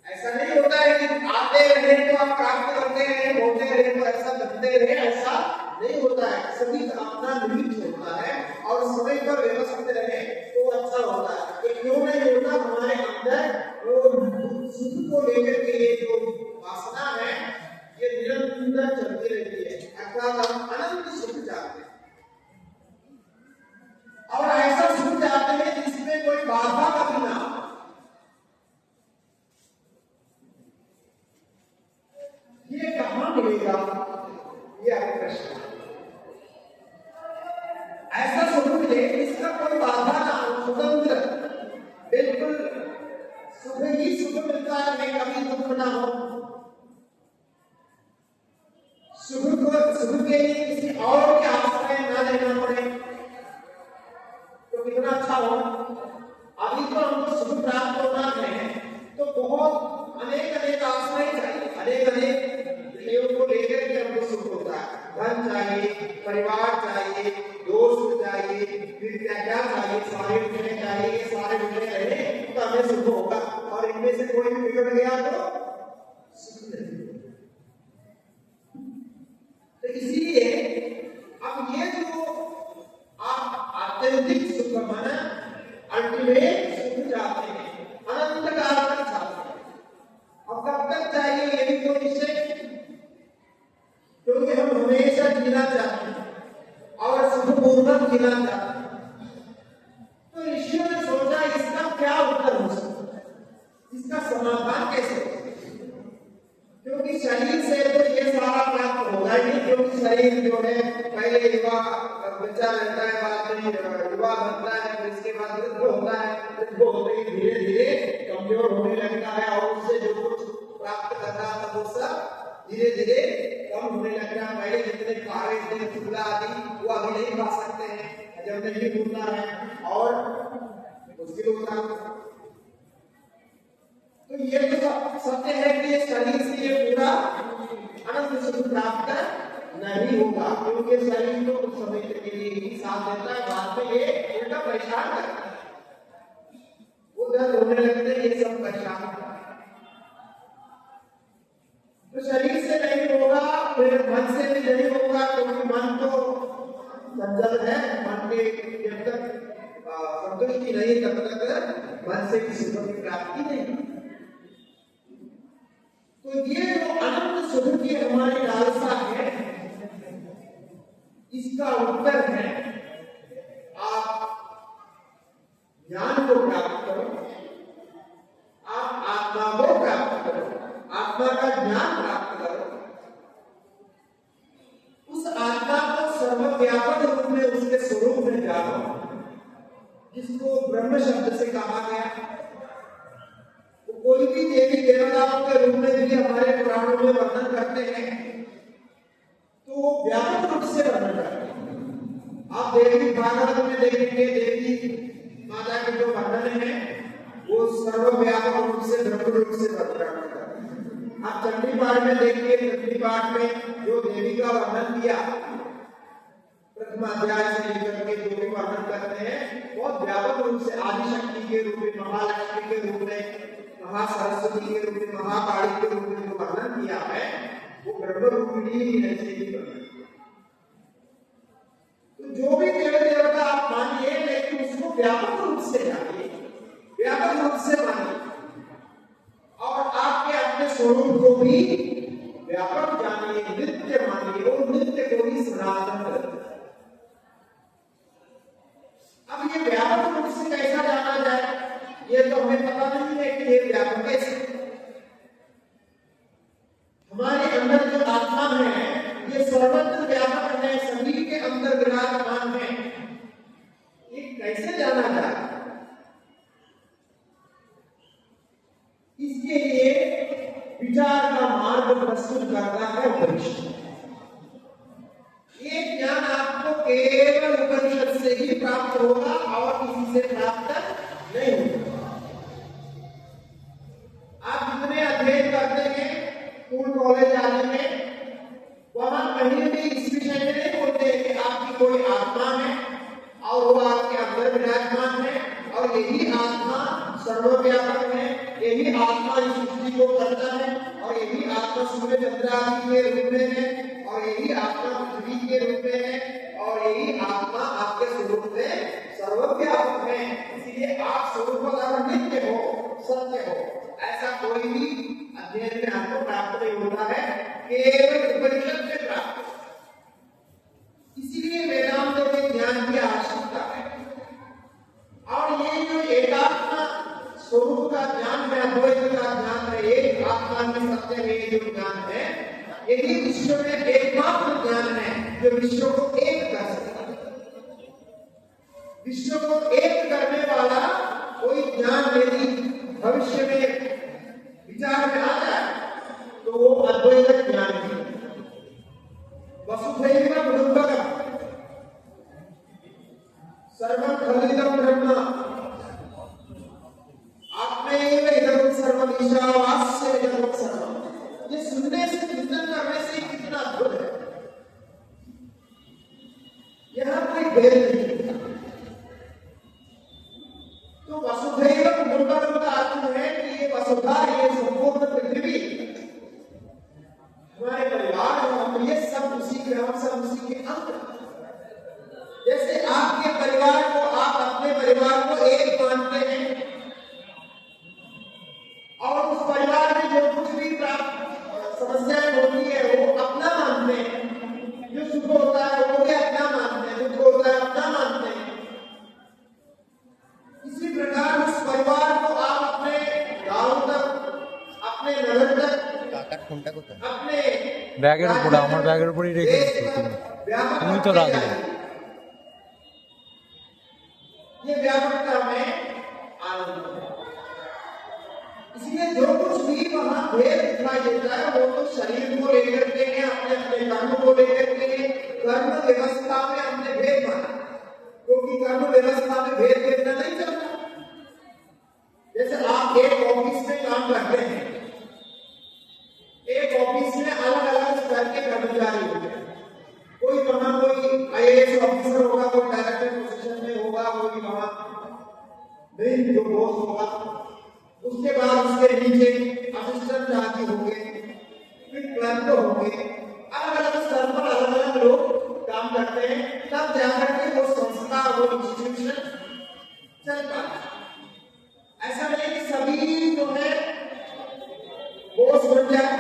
[SPEAKER 3] ऐसा नहीं होता है कि आते रहे तो आप प्राप्त करते रहे, होते रहे तो ऐसा बनते रहे, ऐसा नहीं होता है। सभी का अपना लिमिट होता है, और समय पर व्यवस्थित रहे तो अच्छा होता है। ये क्यों नहीं होता? हमारे अंदर वो सुख को लेकर के ये जो वासना है, ये निरंतर चलती रहती है, अर्थात हम अनंत सुख चाहते हैं, और ऐसा सुख चाहते हैं जिसमें कोई बाधा कभी ना हो। ये कहां मिलेगा? ये आपका प्रश्न है। ऐसा सुख मिले इसका कोई बाधा ना हो, स्वतंत्र, बिल्कुल सुख ही सुख मिलता है, कभी दुख ना हो। सुख के लिए किसी और के आश्रय ना लेना पड़े तो कितना अच्छा हो। अभी तो हमको सुख प्राप्त होना है तो बहुत अनेक आश्रय चाहिए, अनेक विषयों को लेकर के हमको सुख होता है। धन चाहिए, परिवार चाहिए, दोस्त चाहिए, फिर क्या क्या चाहिए, सारे मिलने चाहिए, सारे मिलने रहे तो हमें सुख होगा, और इनमें से कोई भी बिगड़ गया तो सुख नहीं। तो इसीलिए अब ये जो आप आत्यंतिक सुख माना अल्टीमेट सुख चाहते हैं, अनंत काल तक चाहते हैं, अब कब तक चाहिए ये भी कोई निश्चय, क्योंकि हम हमेशा जीना चाहते हैं और सुखपूर्वक जीना चाहते हैं। तो ईश्वर ने सोचा इसका क्या उत्तर हो सकता है, इसका समाधान कैसे हो सकता है? क्योंकि शरीर से तो ये सारा प्राप्त होगा ही नहीं, क्योंकि शरीर जो है पहले युवा बच्चा रहता है, बाद में युवा बनता है, फिर इसके बाद वृद्ध होता है, वृद्ध होते ही धीरे धीरे कमजोर होने लगता है, और उससे जो कुछ प्राप्त करना था वो सब धीरे धीरे कम होने लगता है। पहले जितने खा रहे थे चूल्हा आदि वो अभी नहीं खा सकते हैं, जब नहीं भूलना है और मुश्किल होता है। तो ये तो सत्य है कि ये शरीर से ये पूरा अनंत सुख प्राप्त नहीं होगा, क्योंकि शरीर तो कुछ समय के लिए ही साथ देता है, बाद में ये उल्टा परेशान करता है, उधर रोने लगते हैं, ये सब परेशान करता है। तो शरीर से नहीं होगा, फिर मन से भी नहीं होगा, क्योंकि मन तो संजल है, मन के जब तक संतुष्टि नहीं तब तक मन से किसी सुख की प्राप्ति नहीं। तो ये जो अनंत सुख की हमारी लालसा है, इसका उत्तर है आप ज्ञान को प्राप्त करो, आप आत्मा को प्राप्त करो, आत्मा का ज्ञान प्राप्त करो, उस आत्मा को सर्वव्यापक रूप में उसके स्वरूप में जानो, जिसको ब्रह्म शब्द से कहा गया। कोई भी देवी देवताओं के रूप में भी हमारे पुराणों में वर्णन करते हैं तो वो व्यापक रूप से वर्णन करते हैं। आप देवी भागवत में देखेंगे, देवी माता के जो वर्णन है वो सर्वव्यापक रूप से ब्रह्म रूप से वर्णन करते हैं। आप चंडी पाठ में देखिए, चंडी पाठ में जो देवी का वर्णन किया प्रथम अध्याय से लेकर के जो भी वर्णन करते हैं बहुत व्यापक रूप से आदि शक्ति के रूप में, महालक्ष्मी के रूप में, महासरस्वती के रूप में, महाकाली के रूप में जो वर्णन किया है वो ब्रह्म रूपिणी ही है। तो जो भी देवी देवता आप मानिए, लेकिन उसको व्यापक रूप से जानिए, व्यापक रूप से मानिए, और आपके अपने स्वरूप को भी व्यापक जानिए, नित्य मानिए, और नित्य को ही सनातन करते। अब ये व्यापक रूप से कैसा जाना जाए, ये तो हमें पता नहीं है कि ये व्यापक कैसे। हमारे अंदर जो आत्मा है ये सर्वत्र व्यापक है, सभी के अंदर विराजमान है, कैसे जाना जाए, इसके लिए विचार का मार्ग प्रस्तुत करता है उपनिषद। ये ज्ञान आपको केवल उपनिषद से ही प्राप्त होगा और किसी से प्राप्त नहीं होगा। आप जितने अध्ययन करते हैं स्कूल कॉलेज आदि में, वहां कहीं भी इस विषय में नहीं बोलते हैं कि आपकी कोई आत्मा है और वो आपके अंदर विराजमान है और यही आत्मा सर्वव्यापक है, यही आत्मा इस सृष्टि को करता है और यही आत्मा सूर्य चंद्र आदि के रूप में है और यही आत्मा पृथ्वी के रूप में है और यही आत्मा आपके स्वरूप में सर्वव्यापक है। इसलिए आप स्वरूपतः नित्य हो, सत्य हो, ऐसा कोई भी अध्ययन में आपको प्राप्त नहीं होता है, केवल उपनिषद में प्राप्त। इसीलिए वेदांत में ज्ञान की आवश्यकता है। और ये जो एकात्मा स्वरूप का ज्ञान है, अद्वैत का ज्ञान है, एक आत्मा में सत्य है, ये जो ज्ञान है, यही विश्व में एकमात्र ज्ञान है जो विश्व को एक कर सकता है। विश्व को एक करने वाला कोई ज्ञान यदि भविष्य में विचार में आ जाए तो वो अद्वैत ज्ञान है। वसुधैव कुटुम्बकम् सर्वं खलिदं ब्रह्म आत्मैव इदं सर्वं ईशावास्य इदं सर्वं। ये सुनने से, चिंतन करने से कितना अद्भुत है। यहाँ कोई भेद नहीं। तो वसुधैव कुटुम्बकम् का अर्थ है कि ये वसुधा, ये संपूर्ण पृथ्वी हमारे परिवार हो, हम ये सब उसी के, हम सब उसी के अंग। जैसे आपके परिवार को, आप अपने परिवार को एक मानते हैं और उस परिवार में जो कुछ भी समस्याएं होती है वो अपना मानते हैं, जो सुख होता है वो भी अपना मानते हैं, दुख होता है अपना मानते हैं। इसी प्रकार उस परिवार को आप अपने गांव तक, अपने नगर तक, अपने
[SPEAKER 4] ব্যাগের উপরে, আমার ব্যাগের উপরেই রেখে দিচ্ছি, তুমি তো রাখলে।
[SPEAKER 3] ये व्यापकता में आनंद है। इसलिए जो कुछ भी वहां भेद दिखाई देता है वो तो शरीर को लेकर के है, अपने अपने कर्म को लेकर के है। कर्म व्यवस्था में हमने भेद माना क्योंकि कर्म व्यवस्था में भेद देखना नहीं चलता। जैसे आप एक ऑफिस में काम करते हैं, एक ऑफिस में अलग अलग स्तर के कर्मचारी होते हैं। कोई वहां कोई आईएएस ऑफिसर होगा, कोई डायरेक्टर पोजीशन में होगा, कोई वहां मेन जो बॉस होगा, उसके बाद उसके नीचे असिस्टेंट आदि होंगे, फिर क्लर्क होंगे। अलग अलग स्तर पर अलग अलग लोग काम करते हैं, तब जाकर के वो संस्था, वो इंस्टीट्यूशन चल पाता है। ऐसा नहीं कि सभी जो है बॉस बन जाए।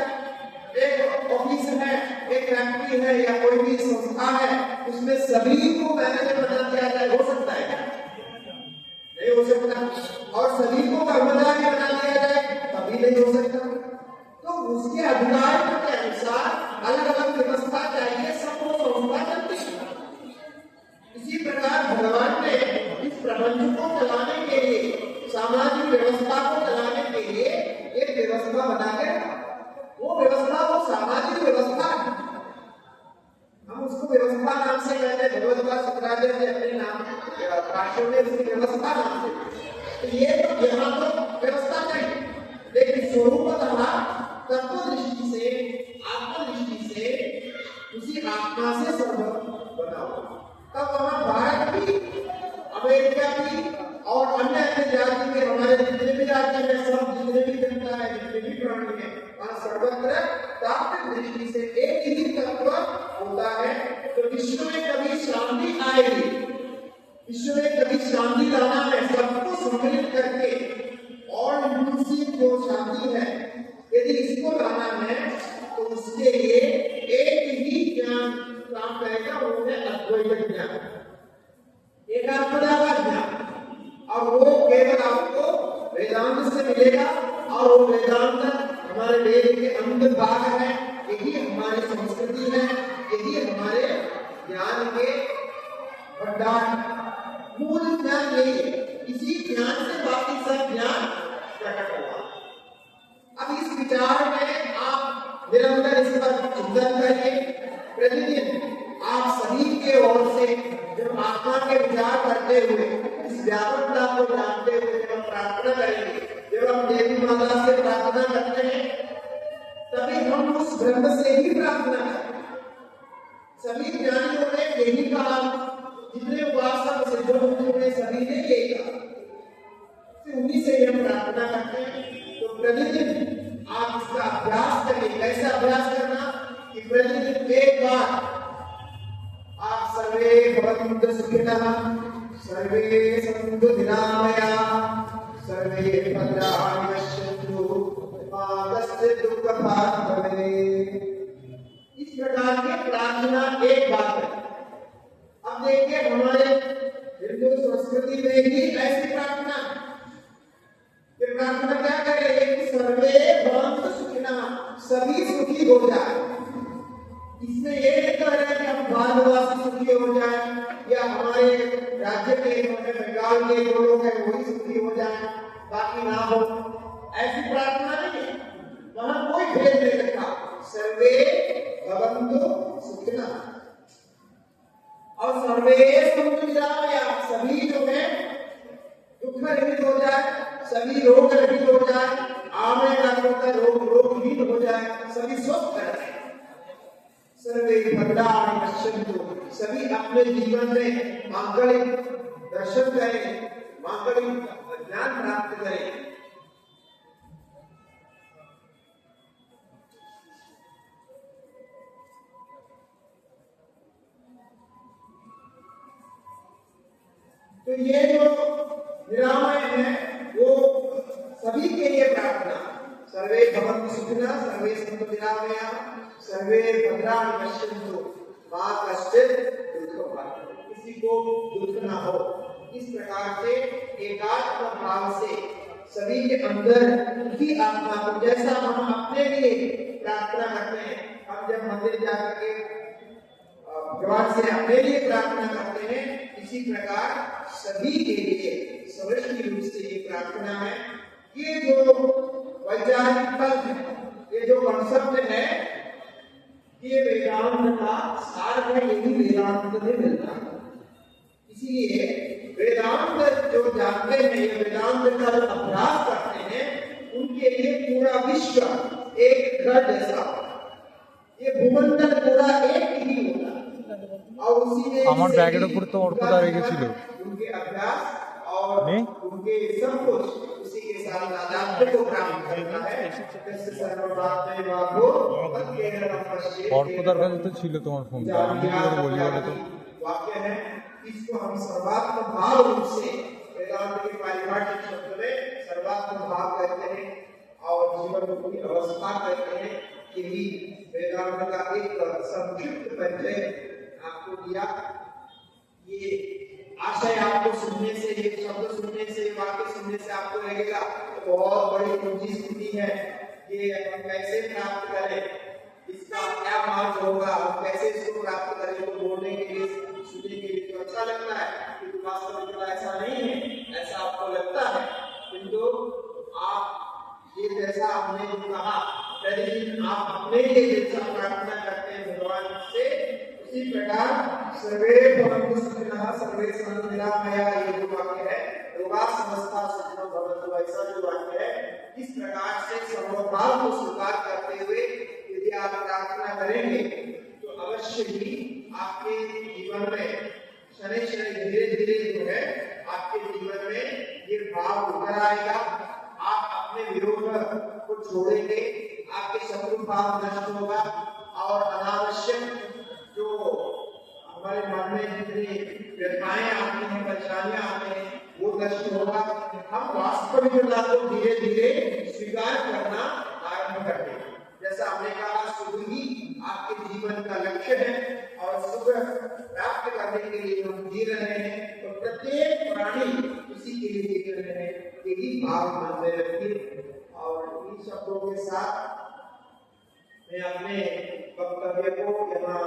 [SPEAKER 3] एक ऑफिस है, एक फैक्ट्री है या कोई भी संस्था है, उसमें सभी को मैनेजर बना दिया जाए, हो सकता है क्या? नहीं हो सकता। और सभी को कर्मचारी बना दिया जाए, कभी नहीं हो सकता। तो उसके अधिकार के अनुसार अलग अलग व्यवस्था चाहिए, सबको संस्था चलती है। इसी प्रकार भगवान ने इस प्रपंच को चलाने के लिए, सामाजिक व्यवस्था को चलाने के लिए एक व्यवस्था बना के, वो व्यवस्था वो सामाजिक व्यवस्था है। हम उसको व्यवस्था नाम से कहते हैं। भगवद्गीता शुक्राचार्य जी अपने नाम भाष्य में उसकी व्यवस्था नाम से। तो ये तो यहाँ तो व्यवस्था नहीं, लेकिन स्वरूपतः तत्व दृष्टि से, आत्म दृष्टि से उसी आत्मा से सर्व बना हुआ। तब वहाँ भारत भी, अमेरिका भी और अन्य अन्य जाति के, हमारे जितने भी राज्य में सब, जितने भी जनता है, जितने भी प्राणी है, और सर्वत्र तात्विक दृष्टि से एक ही तत्व होता है। तो विश्व में कभी शांति आएगी, विश्व में कभी शांति लाना है, सबको सम्मिलित करके और इंक्लूसिव जो शांति है, यदि इसको लाना है तो उसके लिए एक ही ज्ञान काम करेगा, वो है अद्वैत ज्ञान, एकात्मता का ज्ञान। और वो केवल आपको वेदांत से मिलेगा और वो वेदांत हमारे वेद के अंग भाग है, यही हमारी संस्कृति है, यही हमारे ज्ञान के भंडार, मूल ज्ञान नहीं है, इसी ज्ञान से बाकी सब ज्ञान प्रकट हुआ। अब इस विचार में आप निरंतर इस पर चिंतन करिए। प्रतिदिन आप सभी के ओर से जब आत्मा के विचार करते हुए इस व्यापकता को जानते हुए जब हम प्रार्थना करेंगे, जब हम देवी माता से प्रार्थना करते हैं, तभी हम उस ब्रह्म से ही प्रार्थना करते हैं। सभी ज्ञानियों ने यही कहा, जितने उपासक सिद्धों ने सभी ने यही कहा, उन्हीं से हम प्रार्थना करते हैं। तो प्रतिदिन आप इसका अभ्यास करिए। कैसा अभ्यास करना कि प्रतिदिन एक बार आप सर्वे भवन्तु सुखिनः, सर्वे सन्तु निरामयाः, सर्वे भद्राणि पश्यन्तु मा कश्चित् दुःखभाग् भवेत्। इस प्रकार की प्रार्थना एक बार है। अब देखिए हमारे हिंदू संस्कृति में ही ऐसी प्रार्थना, ये प्रार्थना क्या कर रहे हैं कि सर्वे भवन्तु सुखिनः, सभी सुखी हो जाए। इसमें ये नहीं कह रहे कि हम भारतवासी सुखी हो जाए या हमारे राज्य के बंगाल के जो लोग हैं वही सुखी हो जाए, बाकी ना हो, ऐसी प्रार्थना नहीं है। वहां कोई भेद नहीं रखा, सर्वे भवन्तु सुखिनः और सर्वे सन्तु निरामयाः, सभी जो है दुख रहित हो जाए, सभी रोग रहित हो जाए, आने का रोगहीन हो जाए, सभी स्वस्थ रहे। सर्वे भद्राणि पश्यन्तु, सभी अपने जीवन में मांगलिक दर्शन करें, मांगलिक ज्ञान प्राप्त करें। तो ये जो निरामय है वो सभी के लिए प्रार्थना, सर्वे भवन्तु सुखिनः, सर्वे सन्तु निरामयाः, सर्वे भद्राणि पश्यन्तु मा कश्चित् दुःखभाग्, किसी को दुख ना हो। इस प्रकार से एकात्म भाव से सभी के अंदर की आत्मा को, जैसा हम अपने लिए प्रार्थना करते हैं, हम जब मंदिर जाकर के भगवान से अपने लिए प्रार्थना करते हैं, इसी प्रकार सभी के लिए समष्टि रूप से ये प्रार्थना है। ये जो वैचारिक पद है, ये जो कॉन्सेप्ट है, ये वेदांत का सार है, यही वेदांत में मिलता है। इसीलिए वेदांत जो जानते हैं, ये वेदांत का जो अभ्यास करते हैं, उनके लिए पूरा विश्व एक घर जैसा, ये भूमंडल पूरा एक ही होता है। और उसी में
[SPEAKER 4] আমার ব্যাগের উপর তো অর্পদা রেখেছিল
[SPEAKER 3] उनके अभ्यास और उनके सब कुछ उसी के साथ आध्यात्म को प्राप्त करना है। जैसे सर्वभारतीय बाबू
[SPEAKER 4] অর্পদার কাছে তো ছিল তোমার ফোনটা, আমি কি করে বলি বলো तो
[SPEAKER 3] वाक्य है, इसको हम सर्वात्म भाव रूप से वेदांत के पारिभाषिक शब्द में सर्वात्म भाव कहते हैं और जीवन की अवस्था कहते हैं। यही वेदांत का एक संक्षिप्त परिचय आपको दिया। ये आशय आपको सुनने से, ये शब्द सुनने से, वाक्य सुनने से आपको लगेगा बहुत बड़ी ऊंची स्थिति है, ये हम कैसे प्राप्त करें, इसका क्या मार्ग होगा, हम कैसे इसको प्राप्त करें। तो बोलने के लिए, सुनने के लिए तो अच्छा लगता है, किंतु वास्तव में ऐसा नहीं है, ऐसा आपको लगता है। किंतु आप ये जैसा आपने जो कहा, प्रतिदिन आप अपने लिए जैसा प्रार्थना करते हैं भगवान से, उसी प्रकार सर्वे भवन्तु सुखिनः, सर्वे सन्तु निरामयाः, ये जो वाक्य है, लोका समस्ता सुखिनो भवन्तु, ऐसा जो वाक्य है, इस प्रकार से सर्वभाव को स्वीकार करते हुए यदि आप प्रार्थना करेंगे तो अवश्य ही आपके जीवन में शनि धीरे धीरे जो है आपके जीवन में ये भाव उतर आएगा। आप अपने विरोध को छोड़ेंगे, आपके शत्रु भाव नष्ट होगा और अनावश्यक जो हमारे मन में जितनी व्यथाएं आती हैं, परेशानियां आती हैं, वो नष्ट होगा। हम वास्तविकता को धीरे धीरे स्वीकार करना आरंभ करते हैं। जैसा हमने कहा, सुख ही आपके जीवन का लक्ष्य है और सुख प्राप्त करने के लिए हम जी रहे हैं, तो प्रत्येक प्राणी उसी के लिए जी रहे हैं। यही भाव मन में रखिए। और इन शब्दों के साथ मैं अपने वक्तव्य को यहाँ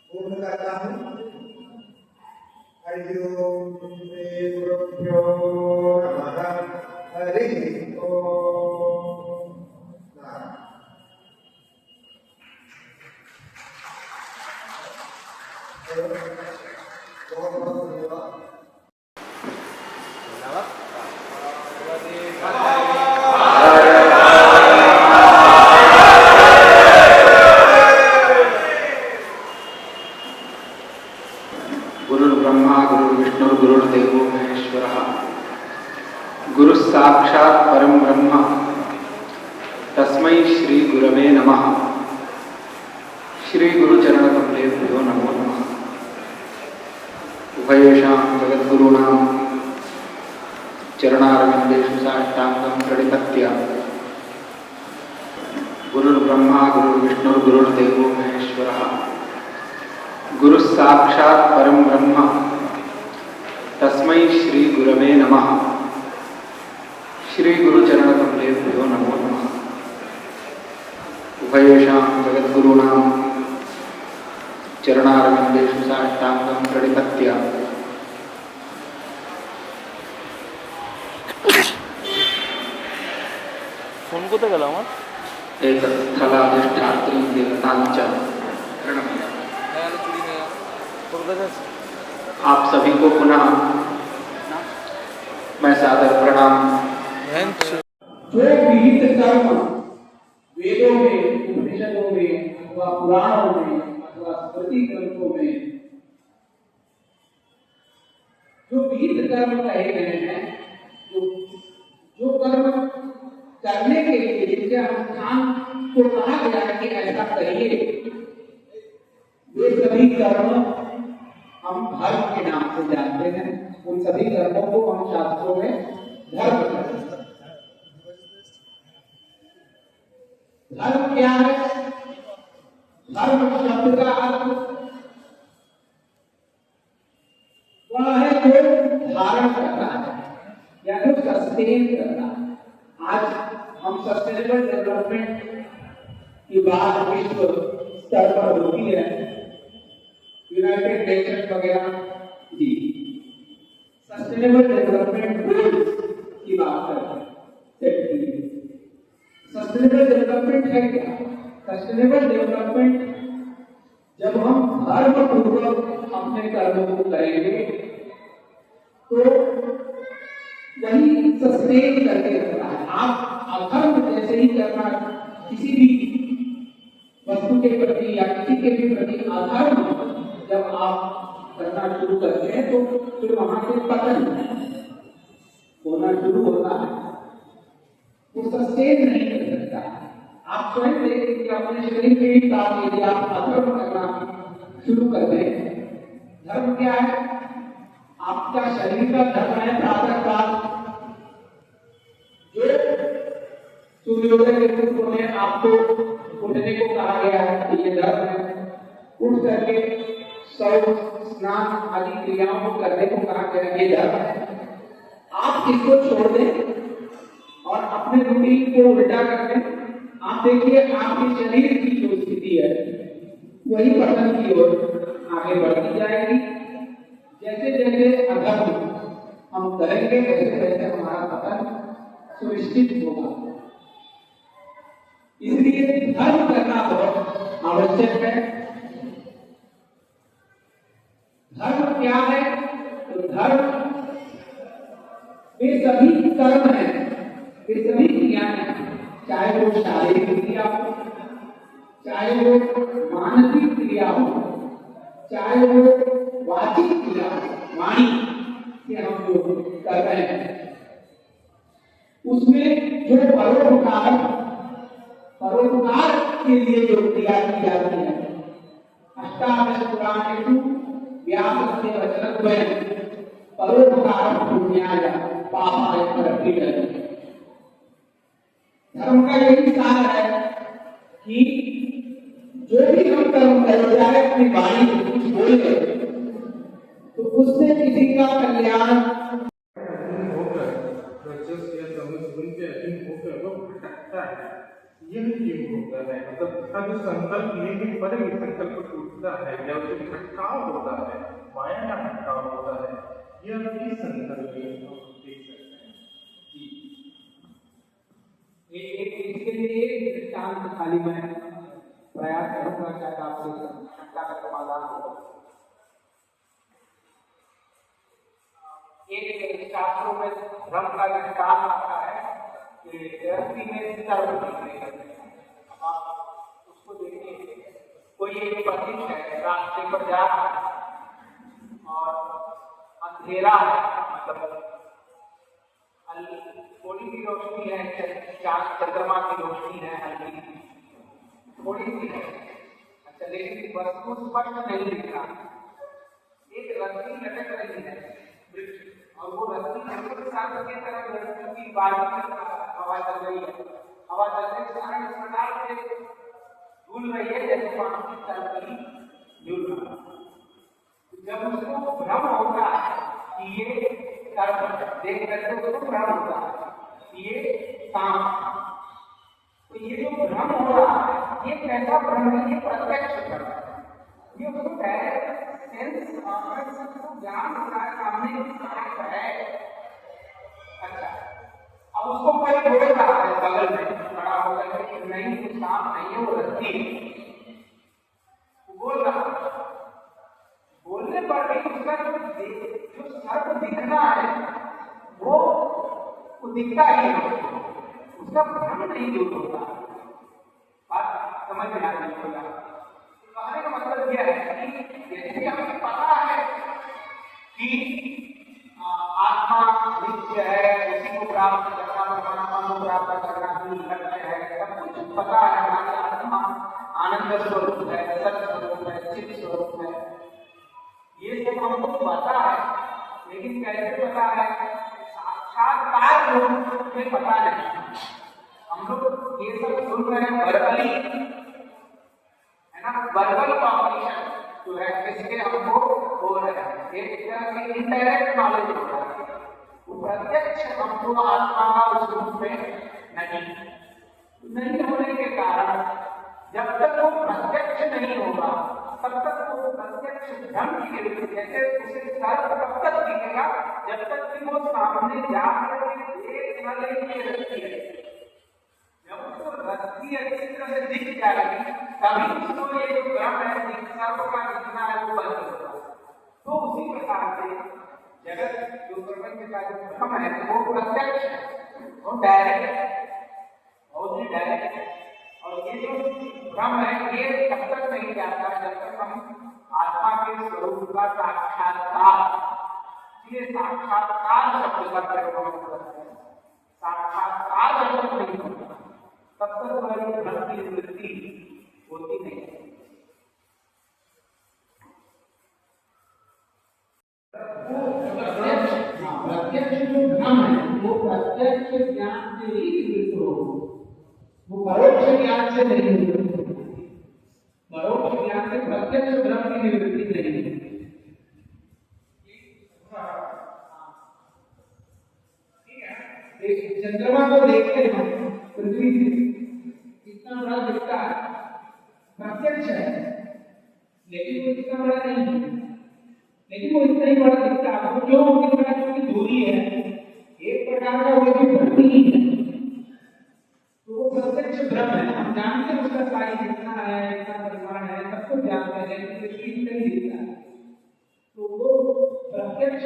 [SPEAKER 3] पूर्ण करता हूँ। हरि ओम श्री गुरुभ्यो नमः हरि ओम। बहुत बहुत धन्यवाद।
[SPEAKER 6] गुरुर्ब्रह्मा गुरुर्विष्णु गुरुर्देवो महेश्वरः गुरुः साक्षात् परं ब्रह्म तस्मै श्री गुरवे नमः। श्री गुरुचरणकमलेभ्यो नमो नमः। उभयेषां जगद्गुरूणां चरणारविन्देषु साष्टाङ्गं प्रणिपत्य गुरुर्ब्रह्मा गुरुर्विष्णु गुरुर्देवो महेश्वरः गुरुः साक्षात् परं ब्रह्म तस्मै श्री गुरवे नमः। श्री गुरुचरणकमलेभ्यो नमो नमः। उभयेषां जगद्गुरूणां चरणारविन्देषु साष्टाङ्गं प्रणिपत्य
[SPEAKER 5] फोन कोথায় গেল আমার?
[SPEAKER 6] एकस्थलाधिष्ठात्री देवतांच प्रणम्य। आप सभी को पुनः मैं सादर प्रणाम।
[SPEAKER 7] जो विहित कर्म वेदों में, उपनिषदों में अथवा पुराणों में अथवा स्मृति ग्रंथों में जो विहित कर्म कहे गए हैं, जो कर्म करने के लिए जिनके अनुष्ठान को कहा गया है कि ऐसा करिए, वे सभी कर्म हम धर्म के नाम से जानते हैं। उन सभी कर्मों को हम शास्त्रों में धर्म कहते हैं। धर्म क्या है? धर्म शब्द का अर्थ वह है जो धारण करता है या जो सस्टेन करता है। आज हम सस्टेनेबल डेवलपमेंट की बात विश्व स्तर पर होती है, यूनाइटेड नेशन वगैरह जी सस्टेनेबल डेवलपमेंट गोल्स की बात करते हैं। सस्टेनेबल डेवलपमेंट है क्या? सस्टेनेबल डेवलपमेंट जब हम धर्म पूर्वक अपने कर्मों को करेंगे तो वही सस्टेन करके रखता है। आप अधर्म जैसे ही करना, किसी भी वस्तु के प्रति या किसी के भी प्रति अधर्म जब आप करना शुरू करते हैं तो फिर वहां से पतन होना शुरू होता है, वो सस्टेन नहीं कर सकता। आप स्वयं देखें कि अपने शरीर के ही साथ यदि आप अधर्म करना शुरू कर दें, धर्म क्या है? आपका शरीर का धर्म है प्रातः काल, जो सूर्योदय के पूर्व में आपको उठने को कहा गया है, ये धर्म है। उठ करके शौच स्नान आदि क्रियाओं को करने को कहा गया है, ये धर्म है। आप इसको छोड़ दें और अपने रूटीन को उल्टा कर दें, आप देखिए आपके शरीर की जो स्थिति है वही पतन की ओर आगे बढ़ती जाएगी। जैसे जैसे अधर्म हम करेंगे वैसे वैसे हमारा पतन सुनिश्चित होगा। इसलिए धर्म करना बहुत आवश्यक है। धर्म क्या है? तो धर्म वे सभी कर्म है, वे सभी क्रियाएं हैं, चाहे वो शारीरिक क्रिया हो, चाहे वो मानसिक क्रिया हो, चाहे वो वाचिक क्रिया हो, वाणी से हम जो कर रहे हैं उसमें जो परोपकार के लिए जो क्रिया की जाती है, अष्टादश पुराणेषु व्यासस्य वचनद्वयं परोपकारं पुण्याय पापाय प्रतीयते। धर्म का यही सार है कि जो भी हम कर्म करें, चाहे अपनी वाणी में कुछ बोले तो उससे किसी का कल्याण
[SPEAKER 8] यही क्यों होता है? मतलब उसका जो संकल्प लेने पर ही संकल्प टूटता है या उससे खटकाव होता है, माया का खटकाव होता है। किस संदर्भ में हम देख सकते हैं?
[SPEAKER 7] एक इसके लिए एक दृष्टांत खाली मैं प्रयास करूंगा, शायद आपको शंका का समाधान हो। एक शास्त्रों में धर्म का दृष्टांत आता है कि गृहस्थी में सर्व आप उसको देखिए, कोई एक पथिक है, रास्ते पर जा रहा है और अंधेरा है, मतलब थोड़ी सी रोशनी है, चांद चंद्रमा की रोशनी है, हल्की थोड़ी सी है, अच्छा, लेकिन वस्तु स्पष्ट नहीं दिख रहा। एक रस्सी लटक रही है और वो रस्सी सर्प की तरह लड़की की बारी में हवा चल रही है, हवा चलने के कारण इस प्रकार से झूल रही है जैसे पानी की तरफ झूल रहा है। जब उसको भ्रम होता है कि ये सर्प देख करके उसको भ्रम होता है कि ये सांप, तो ये जो भ्रम हो रहा है ये कैसा भ्रम है? ये प्रत्यक्ष भ्रम है, ये उसको डायरेक्ट सेंस ऑर्गन को ज्ञान होता है सामने की सांप है। अच्छा, अब उसको कोई बोल रहा है बगल में खड़ा होकर कि नहीं वो सांप नहीं है, वो रस्सी है, बोल रहा है। बोलने पर भी उसका जो सर्प दिखना है वो दिखता ही है, उसका भ्रम नहीं दूर होता। बात समझ में आ रही होगा। कहने का मतलब यह है कि यदि हमें पता है कि आत्मा नित्य है, उसी को प्राप्त करना, परमात्मा को प्राप्त करना ही लक्ष्य है, सब कुछ पता है, हमारी आत्मा आनंद स्वरूप है, सत्य स्वरूप है, चित्त स्वरूप है, ये सब हमको पता है, लेकिन कैसे पता है? साक्षात्कार रूप में पता नहीं। हम लोग ये सब सुन रहे हैं वर्बली, है ना, वर्बल कॉम्पिटिशन जो है इसके हमको हो रहे हैं, एक तरह से इनडायरेक्ट नॉलेज हो रहा है, प्रत्यक्ष हमको आत्मा का उस रूप में नहीं होने के कारण जब तक वो प्रत्यक्ष नहीं होगा तब तक वो प्रत्यक्ष भ्रम की विरुद्ध, जैसे उसे सर्प तब तक दिखेगा जब तक कि वो सामने जाकर देख न ले कि रस्सी है। जब उसको रस्सी अच्छी तरह से दिख जाएगी तभी उसको ये जो भ्रम है सर्प का दिखना है वो बंद होगा। तो उसी प्रकार से जगत जो प्रपंच का जो भ्रम है वो प्रत्यक्ष है, वो डायरेक्ट है, बहुत ही डायरेक्ट है। और ये जो भ्रम है ये तब तक नहीं जाता जब तक हम आत्मा के स्वरूप का साक्षात्कार, इसलिए साक्षात्कार शब्द का प्रयोग करते हैं। साक्षात्कार जब तक नहीं होता तब तक हमारी भ्रम की वृत्ति होती नहीं। प्रत्यक्ष जो भ्रम है वो प्रत्यक्ष ज्ञान से ही निवृत्त हो, वो परोक्ष ज्ञान से नहीं निवृत्त होती। परोक्ष ज्ञान से प्रत्यक्ष भ्रम की निवृत्ति नहीं है। चंद्रमा को देखते हैं पृथ्वी से इतना बड़ा दिखता है, प्रत्यक्ष है, लेकिन वो इतना बड़ा नहीं है, लेकिन वो इतना ही बड़ा दिखता है। वो क्यों दिखता है? क्योंकि दूरी है, एक प्रकार का वो भी भ्रम ही है, तो वो प्रत्यक्ष भ्रम है। हम जानते हैं उसका साइज कितना है, इतना परिमाण है, सब कुछ जानते हैं, लेकिन विपरीत नहीं दिखता है, तो वो प्रत्यक्ष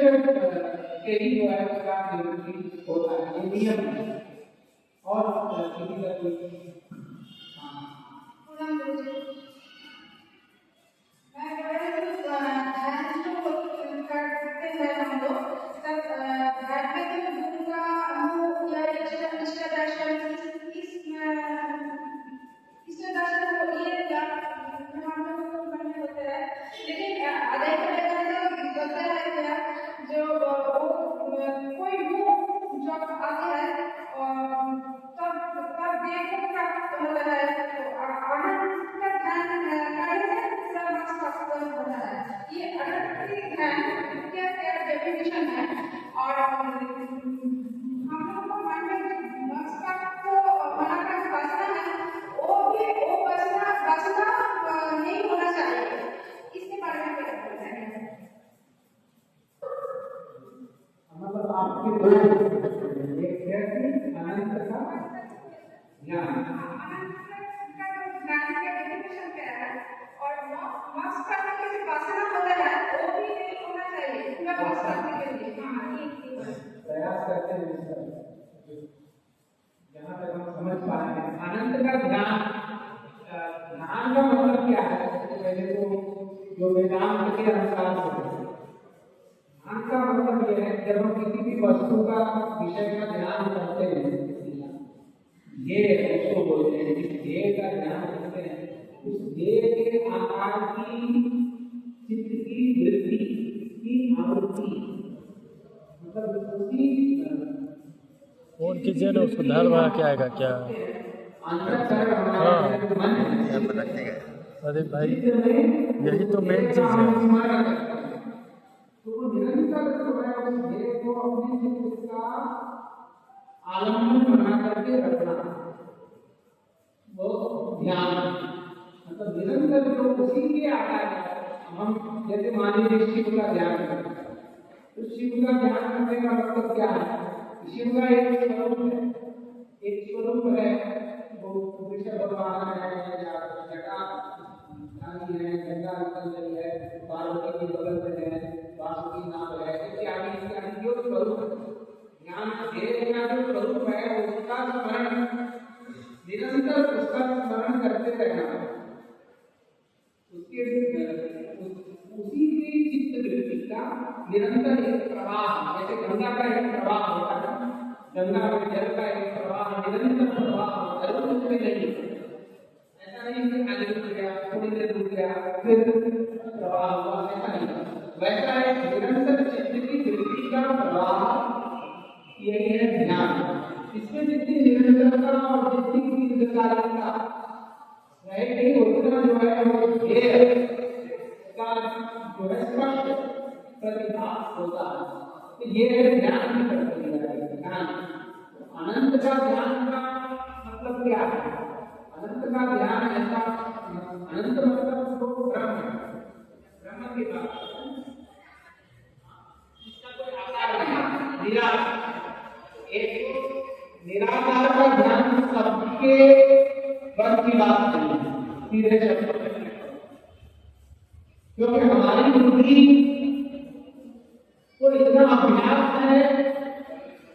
[SPEAKER 7] के ही जो है उसका निवृत्ति होता है, ये नियम है। और किसी का कोई आपके दो एक है कि अनंत का ज्ञान। प्रयास करते हैं जहाँ तक हम समझ पा रहे हैं अनंत का ध्यान। ध्यान का मतलब क्या है? पहले तो जो वेदांत के अनुसार ध्यान का मतलब यह है जब हम किसी भी वस्तु का विषय का ध्यान करते हैं, ये उसको बोलते हैं, जिस ध्येय का ध्यान करते हैं उस ध्येय के आकार की चित्त की वृद्धि की आवृत्ति, मतलब उसी
[SPEAKER 4] फोन कीजिए ना, उसको धार भरा के आएगा क्या? हाँ अरे भाई यही तो मेन चीज है।
[SPEAKER 7] तो निरंतर जो है उस ध्येय को अपने चित्त का आलम्बन बना करके रखना, वो ध्यान। मतलब निरंतर जो उसी के आकार है। हम जैसे मान लीजिए शिव का ध्यान करते हैं, तो शिव का ध्यान करने का मतलब क्या है? शिव का एक स्वरूप है, वो कृष्ण भगवान है या जटा रानी है, गंगा निकल रही है, पार्वती के बगल में है, वासुकी नाग है, इत्यादि इत्यादि जो स्वरूप ज्ञान ध्येय का जो स्वरूप है उसका स्मरण निरंतर उसका स्मरण करते रहना। उसके उसी की चित्त वृत्ति का निरंतर एक प्रवाह, जैसे गंगा का एक प्रवाह होता है, गंगा में जल का एक प्रवाह निरंतर प्रवाह होता है, उसमें नहीं ऐसा नहीं कि आगे रुक गया, थोड़ी देर रुक गया फिर प्रवाह हुआ, ऐसा नहीं। वैसा एक निरंतर चित्त की वृत्ति का प्रवाह, यही है ध्यान। इसमें जितनी निरंतरता और जितनी दीर्घकालिकता रहेगी उतना जो है वो ध्येय का जो है स्पष्ट प्रतिभास होता है। तो ये है ध्यान की प्रक्रिया। ध्यान अनंत का ध्यान का मतलब क्या है? अनंत का ध्यान ऐसा, अनंत मतलब तो ब्रह्म, ब्रह्म की बात, इसका कोई आकार नहीं, निराकार। एक निराकार का ध्यान सबके बस की बात नहीं है, सीधे शब्द, क्योंकि हमारी बुद्धि को इतना अभ्यास है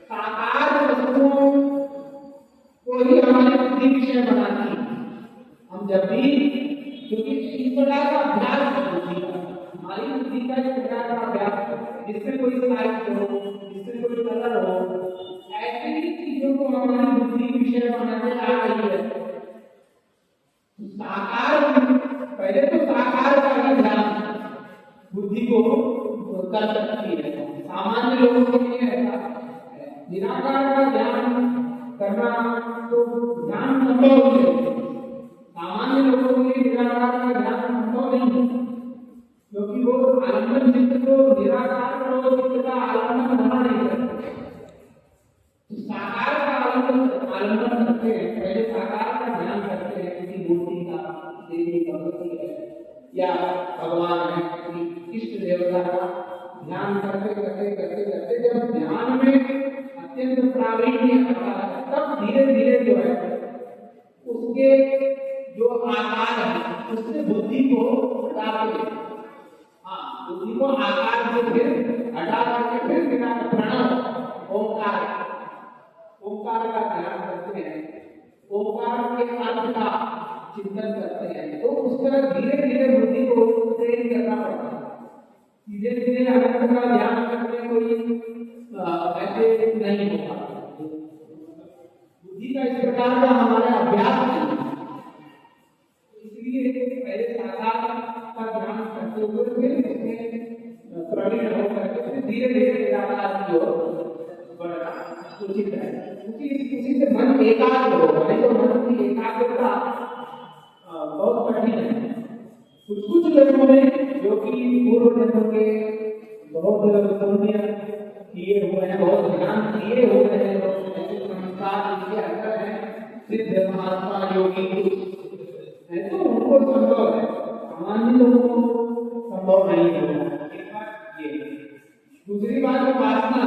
[SPEAKER 7] साकार वस्तुओं को ही हमारी बुद्धि विषय बनाती है। हम जब भी, क्योंकि इस प्रकार का अभ्यास है बुद्धि का, हमारी बुद्धि का इस प्रकार का अभ्यास, जिसमें कोई साहित्य हो, जिसमें कोई कलर हो, ऐसी चीजों को हमारी बुद्धि विषय बनाने आ रही है। साकार, पहले तो साकार का ही ध्यान बुद्धि को कर सकती है, सामान्य लोगों के लिए ऐसा है। निराकार का ध्यान करना तो ध्यान संभव नहीं, सामान्य लोगों के लिए निराकार का ध्यान संभव नहीं, क्योंकि वो आलम्बन चित्त को निराकार को चित्त का आलम्बन होना नहीं करते। साकार का आलम्बन करते हैं, पहले साकार का ध्यान करते हैं, किसी मूर्ति का, देवी भगवती है या भगवान है, इष्ट देवता का ध्यान करते करते करते करते जब ध्यान में अत्यंत प्रावीण्य आता है, तब धीरे धीरे जो है उसके जो आकार है उससे बुद्धि को हटाते, हाँ बुद्धि को आकार से फिर हटा करके फिर बिना प्रणव ओंकार, ओंकार का ध्यान करते हैं, ओंकार के अर्थ का चिंतन करते हैं। तो उस तरह धीरे धीरे बुद्धि को ट्रेन करना पड़ता है। धीरे धीरे अनंत का ध्यान करने कोई ऐसे नहीं होता, बुद्धि का इस प्रकार का हमारा अभ्यास नहीं, इसलिए पहले साकार का ध्यान करते हुए फिर इसमें प्रवीण होकर के धीरे धीरे निराकार की ओर बढ़ना उचित है। उसी से मन एकाग्र हो, नहीं तो मन की एकाग्रता बहुत कठिन है। कुछ कुछ लोगों ने जो कि पूर्व जन्म के बहुत पुण्य किए हुए हैं, बहुत ध्यान किए हुए हैं, ऐसे संस्कार जिनके अंदर है, सिद्ध महात्मा योगी है, तो उनको संभव है, सामान्य लोगों को संभव नहीं होगा। एक बात ये, दूसरी बात वासना,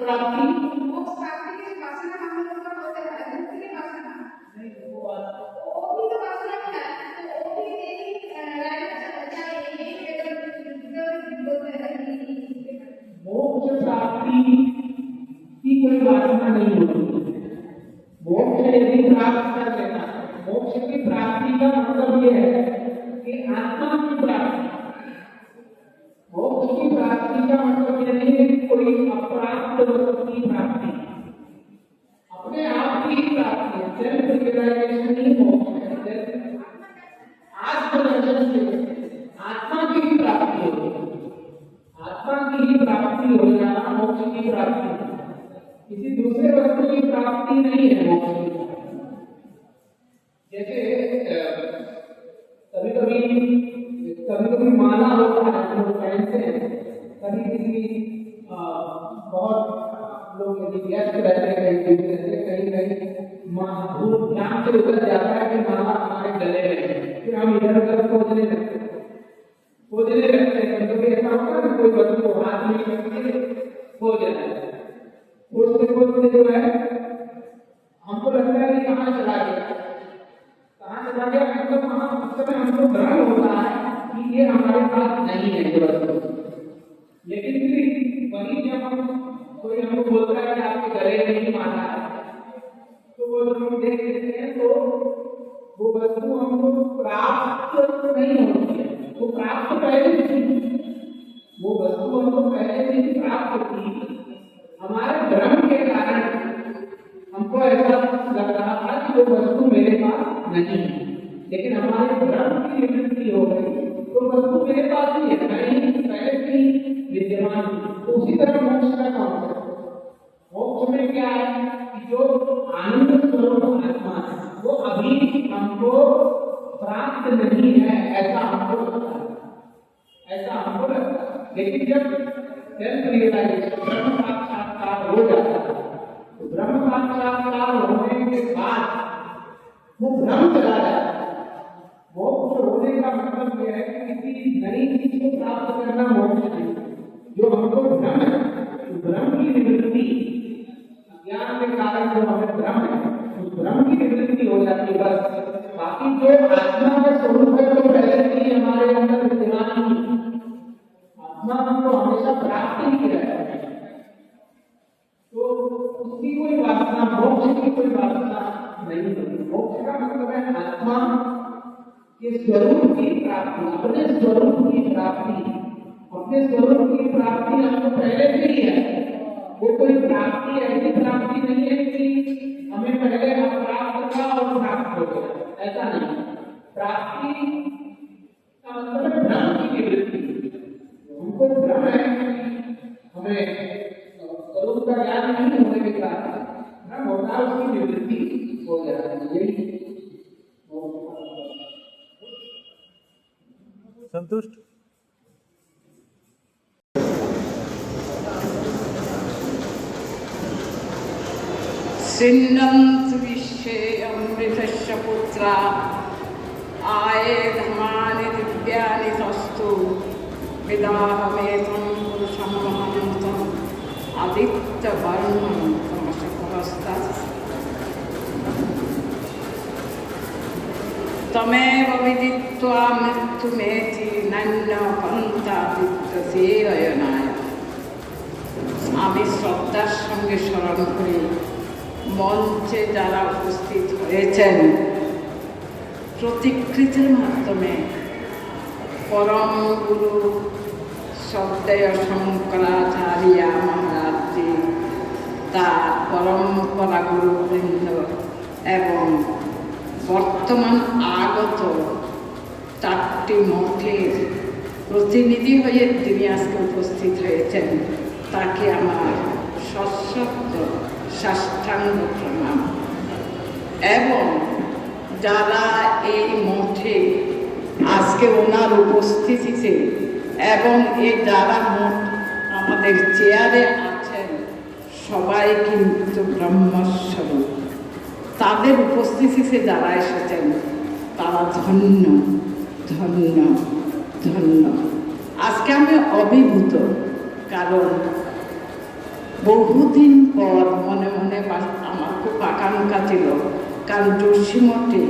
[SPEAKER 7] प्राप्ति
[SPEAKER 9] मोक्ष प्राप्ति के वासना हम लोग का होता है, मुक्ति की वासना
[SPEAKER 7] नहीं, वो बात
[SPEAKER 9] वो भी तो वासना है, तो वो भी यही राइट चाहे यही बोलते हैं
[SPEAKER 7] मोक्ष प्राप्ति की कोई वासना नहीं होती। मोक्ष यदि प्राप्त कर लेना, मोक्ष की प्राप्ति का मतलब ये है कि आत्मा की प्राप्ति। मोक्ष की प्राप्ति का मतलब ये नहीं है कि कोई अप्राप्त वस्तु की प्राप्ति, अपने आप की ही प्राप्ति है। सेल्फ रियलाइजेशन ही मोक्ष है। आत्मदर्शन से आत्मा की ही प्राप्ति होती है। आत्मा की ही प्राप्ति हो जाना मोक्ष की प्राप्ति है। किसी दूसरे वस्तु की प्राप्ति नहीं है मोक्ष की। जैसे कभी कभी माला होता है, लोग पहनते हैं, कभी किसी बहुत लोग यदि व्यस्त रहते हैं, कहीं धूप ध्यान से उतर जाता है कि माला हमारे गले में, फिर हम इधर उधर खोजने लगते हैं। कभी ऐसा होता है कोई वस्तु को हाथ में करके खोज रहा है, खोजते जो है हमको लगता है कि कहाँ चला गया, मतलब वहाँ उस समय हमको भ्रम होता है कि ये हमारे पास नहीं है ये वस्तु। लेकिन फिर वही जब कोई हमको बोलता है कि आपके गले में ही माला है, तो वो जब हम देख लेते हैं तो वो वस्तु हमको प्राप्त नहीं होती है। वो प्राप्त पहले थी, वो वस्तु हमको पहले से ही प्राप्त थी। हमारे भ्रम के कारण हमको ऐसा लग रहा था कि वो वस्तु मेरे पास नहीं है, लेकिन हमारे भ्रम की निवृत्ति हो गई तो वस्तु मेरे पास ही है, पहले से ही विद्यमान। तो उसी तरह मोक्ष का कॉन्सेप्ट, मोक्ष में क्या है कि जो आनंद स्वरूप आत्मा है वो अभी हमको प्राप्त नहीं है, ऐसा हमको लगता है। लेकिन जब सेल्फ रियलाइजेशन ब्रह्म साक्षात्कार हो जाता है, तो ब्रह्म साक्षात्कार होने के बाद वो भ्रम चला जाता है। मोक्ष होने का मतलब यह है कि किसी नई चीज को प्राप्त करना मोक्ष नहीं। जो हमको भ्रम है, भ्रम की निवृत्ति, ज्ञान के कारण जो हमें भ्रम है, उस भ्रम की निवृत्ति हो जाती है बस। बाकी जो आत्मा का स्वरूप है तो पहले से ही हमारे अंदर विद्यमान है। आत्मा हमको हमेशा प्राप्त ही किया है, तो उसकी कोई वासना, मोक्ष की कोई वासना नहीं होती। मोक्ष का मतलब है आत्मा के स्वरूप की प्राप्ति, अपने स्वरूप की प्राप्ति। अपने स्वरूप की प्राप्ति हमको पहले से ही है। वो कोई प्राप्ति ऐसी प्राप्ति नहीं है कि हमें पहले अप्राप्त था और प्राप्त हो गया, ऐसा नहीं। प्राप्ति का मतलब है भ्रम की निवृत्ति। हमको भ्रम है, हमें स्वरूप का ज्ञान नहीं होने के कारण भ्रम होता है, उसकी निवृत्ति हो जाती है।
[SPEAKER 4] संतुष्ट?
[SPEAKER 10] सिन्नन्तु विश्वे अमृतस्य पुत्रा आये धर्मानि दिव्यानि तस्तु विदाहमेतं पुरुषं महान्तम् आदित्यवर्णं तमसकरस्तात् तमेव विदित्वा मृत्युमेति नन्य पन्था विद्यते। আমি শ্রদ্ধার সঙ্গে স্মরণ করি মঞ্চে যারা উপস্থিত হয়েছেন, প্রতিকৃতির মাধ্যমে পরম গুরু শ্রদ্ধেয় শঙ্করাচার্য মহারাজজি, তার পরম্পরা গুরুবৃন্দ এবং বর্তমান আগত 4টি মঠের প্রতিনিধি হয়ে তিনি আজকে উপস্থিত হয়েছেন, তাকে আমার সশ্রদ্ধ সাষ্টাঙ্গ প্রণাম। এবং যারা এই মঠে আজকে ওনার উপস্থিতিতে এবং এই যারা মঠ আমাদের চেয়ারে আছেন সবাই কিন্তু ব্রহ্মস্বরূপ। তাদের উপস্থিতিতে যারা এসেছেন তারা ধন্য ধন্য ধন্য। আজকে আমি অভিভূত, কারণ বহুদিন পর মনে মনে আমার খুব আকাঙ্ক্ষা ছিল, কারণ যোশীমঠে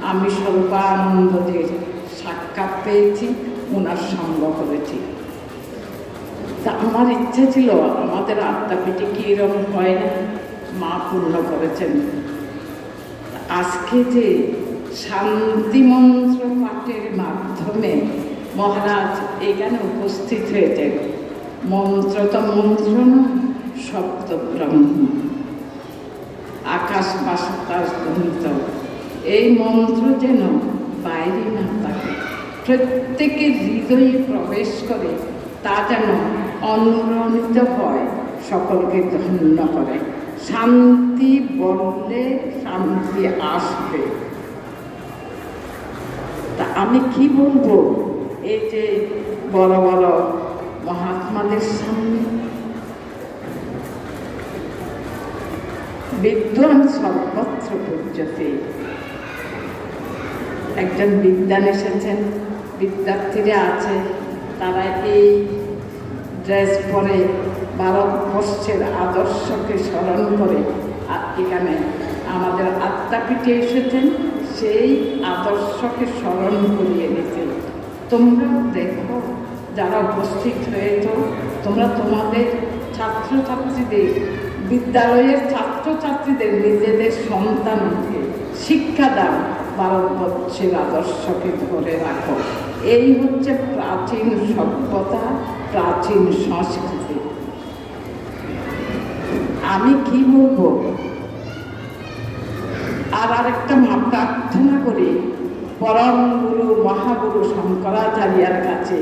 [SPEAKER 10] আমি সর্বানন্দদের সাক্ষাৎ পেয়েছি, ওনার সঙ্গ করেছি। তা আমার ইচ্ছে ছিল আমাদের আদ্যাপীঠে কি এরকম হয় না, মা পূর্ণ করেছেন। আজকে যে শান্তি মন্ত্র পাঠের মাধ্যমে মহারাজ এখানে উপস্থিত হয়েছেন, মন্ত্র তো মন্ত্র না, শব্দ ব্রহ্ম, আকাশ বাতাস ধ্বনিত। এই মন্ত্র যেন বাইরে না থাকে, প্রত্যেকের হৃদয়ে প্রবেশ করে, তা যেন অনুরণিত হয়, সকলকে ধন্য করে। শান্তি বললে শান্তি আসবে। তা আমি কি বলবো, এই যে বড় বড় মহাত্মাদের সামনে বিদ্বান সর্বত্র পূজ্যতে, একজন বিদ্বান এসেছেন, বিদ্যার্থীরা আছে, তারা এই ড্রেস পরে ভারতবর্ষের আদর্শকে স্মরণ করে আর এখানে আমাদের আদ্যাপীঠে এসেছেন, সেই আদর্শকে স্মরণ করিয়ে দিতে। তোমরা দেখো যারা উপস্থিত হয়েছ, তোমরা তোমাদের ছাত্রছাত্রীদের, বিদ্যালয়ের ছাত্রছাত্রীদের, নিজেদের সন্তানকে শিক্ষা দাও, ভারতবর্ষের আদর্শকে ধরে রাখো। এই হচ্ছে প্রাচীন সভ্যতা, প্রাচীন সংস্কৃতি। আমি কি বলবো, আর আরেকটা প্রার্থনা করি পরম গুরু মহাগুরু শঙ্করাচার্যের কাছে,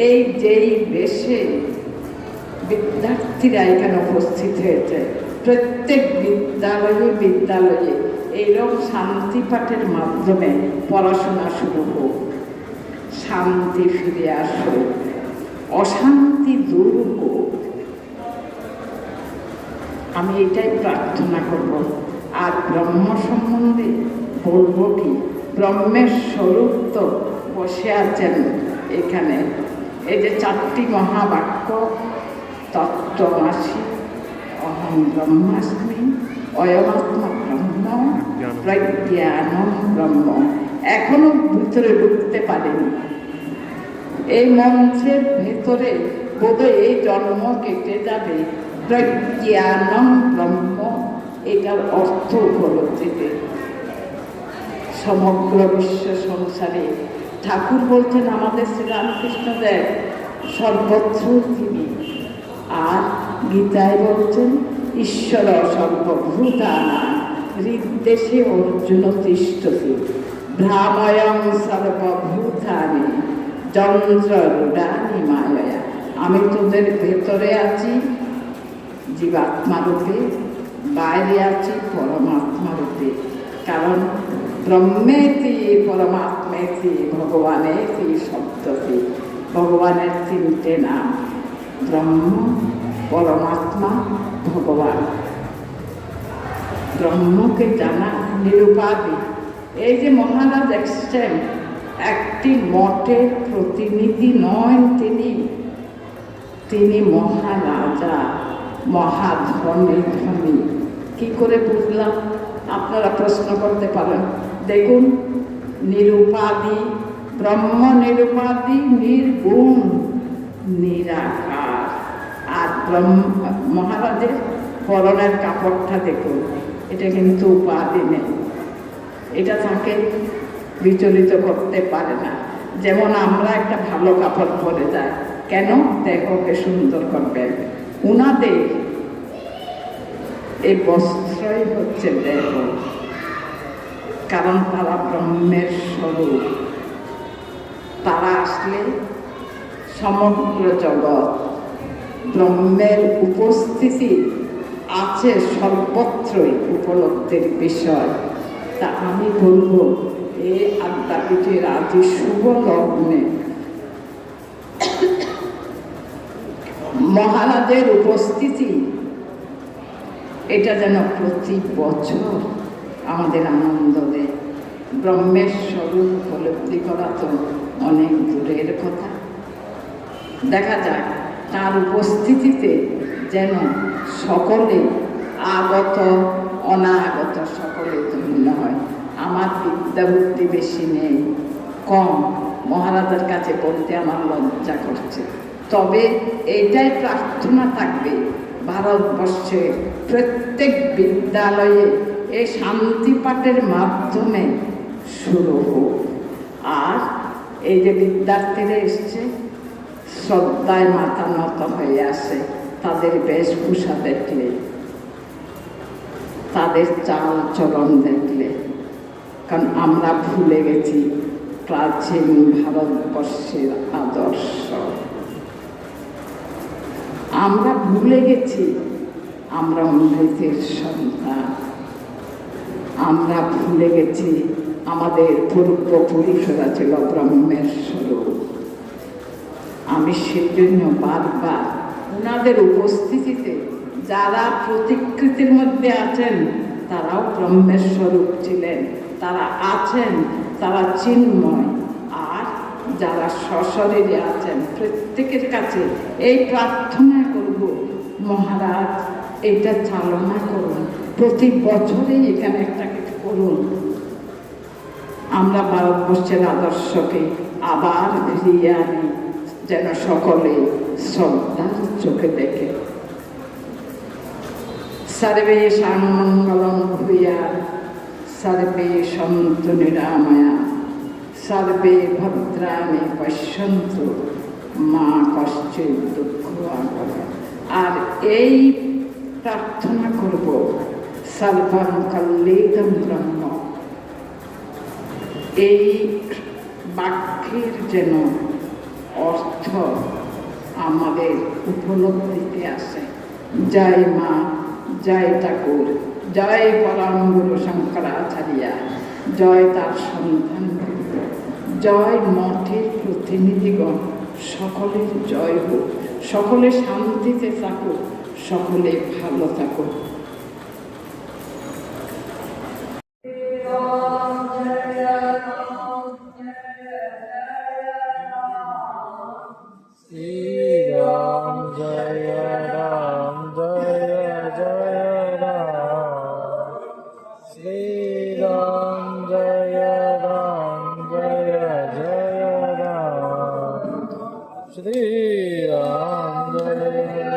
[SPEAKER 10] এই যেই বেশে বিদ্যার্থীরা এখানে উপস্থিত হয়েছে, প্রত্যেক বিদ্যালয়ে বিদ্যালয়ে এইরকম শান্তি পাঠের মাধ্যমে পড়াশোনা শুরু হোক, শান্তি ফিরে আসুক, অশান্তি দূর হোক। আমি এটাই প্রার্থনা করব। আর ব্রহ্ম সম্বন্ধে বলবো কি, ব্রহ্মের স্বরূপ তো বসে আছেন এখানে। এই যে 4টি মহাবাক্য, তত্ত্বমাসি, অহং ব্রহ্মাস্মি, অয়মাত্মা ব্রহ্ম, প্রজ্ঞানম ব্রহ্ম, এখনো ভিতরে ঢুকতে পারেনি। এই মঞ্চের ভেতরে বোধহয় এই জন্ম কেটে যাবে, প্রজ্ঞানম ব্রহ্ম, এটার অর্থ উপলব্ধিতে সমগ্র বিশ্ব সংসারে ঠাকুর বলছেন আমাদের শ্রীরামকৃষ্ণদেব সর্বত্র তিনি, আর গীতায় বলছেন ঈশ্বর সর্বভূতানা হৃদ্দেশে অর্জুন তিষ্ঠতি ভ্রাময়ং সর্বভূতানি যন্ত্ররূঢ়ানি মায়া। আমি তোদের ভেতরে আছি জীবাত্মা রূপে, বাইরে আছি পরমাত্মা রূপে। কারণ ব্রহ্মেতি পরমাত্মেতি ভগবানেতি শব্দতি, ভগবানের 3টে নাম, ব্রহ্ম, পরমাত্মা, ভগবান। ব্রহ্মকে জানা নিরুপাধি। এই যে মহারাজ এসছেন, একটি মঠের প্রতিনিধি নয়, তিনি মহারাজা, মহাধনী ধনী। কি করে বুঝলাম? আপনারা প্রশ্ন করতে পারেন। দেখুন, নিরুপাধি, ব্রহ্ম নিরুপাধি, নির্গুণ, নিরাকার। আর মহারাজের পরনের কাপড়টা দেখুন, এটা কিন্তু উপাধি নেই, এটা তাকে বিচলিত করতে পারে না। যেমন আমরা একটা ভালো কাপড় পরে যাই, কেন? দেহকে সুন্দর করবেন। উনাদের এই বস্ত্রই হচ্ছে দেহ, কারণ তারা ব্রহ্মের স্বরূপ। তারা আসলে সমগ্র জগৎ, ব্রহ্মের উপস্থিতি আছে সর্বত্রই, উপলব্ধির বিষয়। তা আমি বলবো, এই আদ্যাপীঠের আদি শুভ লগ্নে মহারাজের উপস্থিতি, এটা যেন প্রতি বছর আমাদের আনন্দ দেয়। ব্রহ্মের স্বরূপ উপলব্ধি করা তো অনেক দূরের কথা। দেখা যায় তার উপস্থিতিতে যেন সকলে আগত অনাগত সকলে ধন্য হয়। আমার বিদ্যা বুদ্ধি বেশি নেই, কম, মহারাজের কাছে বলতে আমার লজ্জা করছে। তবে এইটাই প্রার্থনা থাকবে, ভারতবর্ষে প্রত্যেক বিদ্যালয়ে এই শান্তি পাঠের মাধ্যমে শুরু হোক। আর এই যে বিদ্যার্থীরা এসছে, শ্রদ্ধায় মাথা নত হয়ে আসে তাদের বেশভূষা দেখলে, তাদের চাল চলন দেখলে। কারণ আমরা ভুলে গেছি প্রাচীন ভারতবর্ষের আদর্শ, আমরা ভুলে গেছি আমরা অমৃতের সন্তান, আমরা ভুলে গেছি আমাদের পূর্বপুরুষরা ছিল ব্রহ্মের স্বরূপ। আমি সেজন্য বারবার ওনাদের উপস্থিতিতে যারা প্রতিকৃতির মধ্যে আছেন তারাও ব্রহ্মের স্বরূপ ছিলেন, তারা আছেন, তারা চিন্ময়। আর যারা সশরীরে আছেন প্রত্যেকের কাছে এই প্রার্থনা করব, মহারাজ এটা চালনা করুন, প্রতি বছরেই এখানে একটা কিছু করুন। আমরা ভারতবর্ষের আদর্শকে আবার ফিরিয়ে আনি, যেন সকলে শ্রদ্ধার চোখে দেখে। সর্বেষাং মঙ্গলং ভূয়াৎ, সর্বে সন্তু নিরাময়া, সর্বে ভদ্রাণি পশ্যন্তু, মা কশ্চিৎ দুঃখ আঘাত। আর এই প্রার্থনা করব, সর্বং কল্যাণং ব্রহ্ম। এই বাক্যের যেন অর্থ আমাদের উপলব্ধিতে আসে। জয় মা, জয় ঠাকুর, জয় পরম গুরু শঙ্করাচার্য, জয় তার সন্তান, জয় মঠের প্রতিনিধিগণ, সকলের জয় হোক, সকলে শান্তিতে থাকুক, সকলে ভালো থাকুক।
[SPEAKER 4] Ram Jaya Ram Jaya Jaya Ram, Sri Ram Jaya Ram Jaya Jaya Ram, Sri Ram Jaya.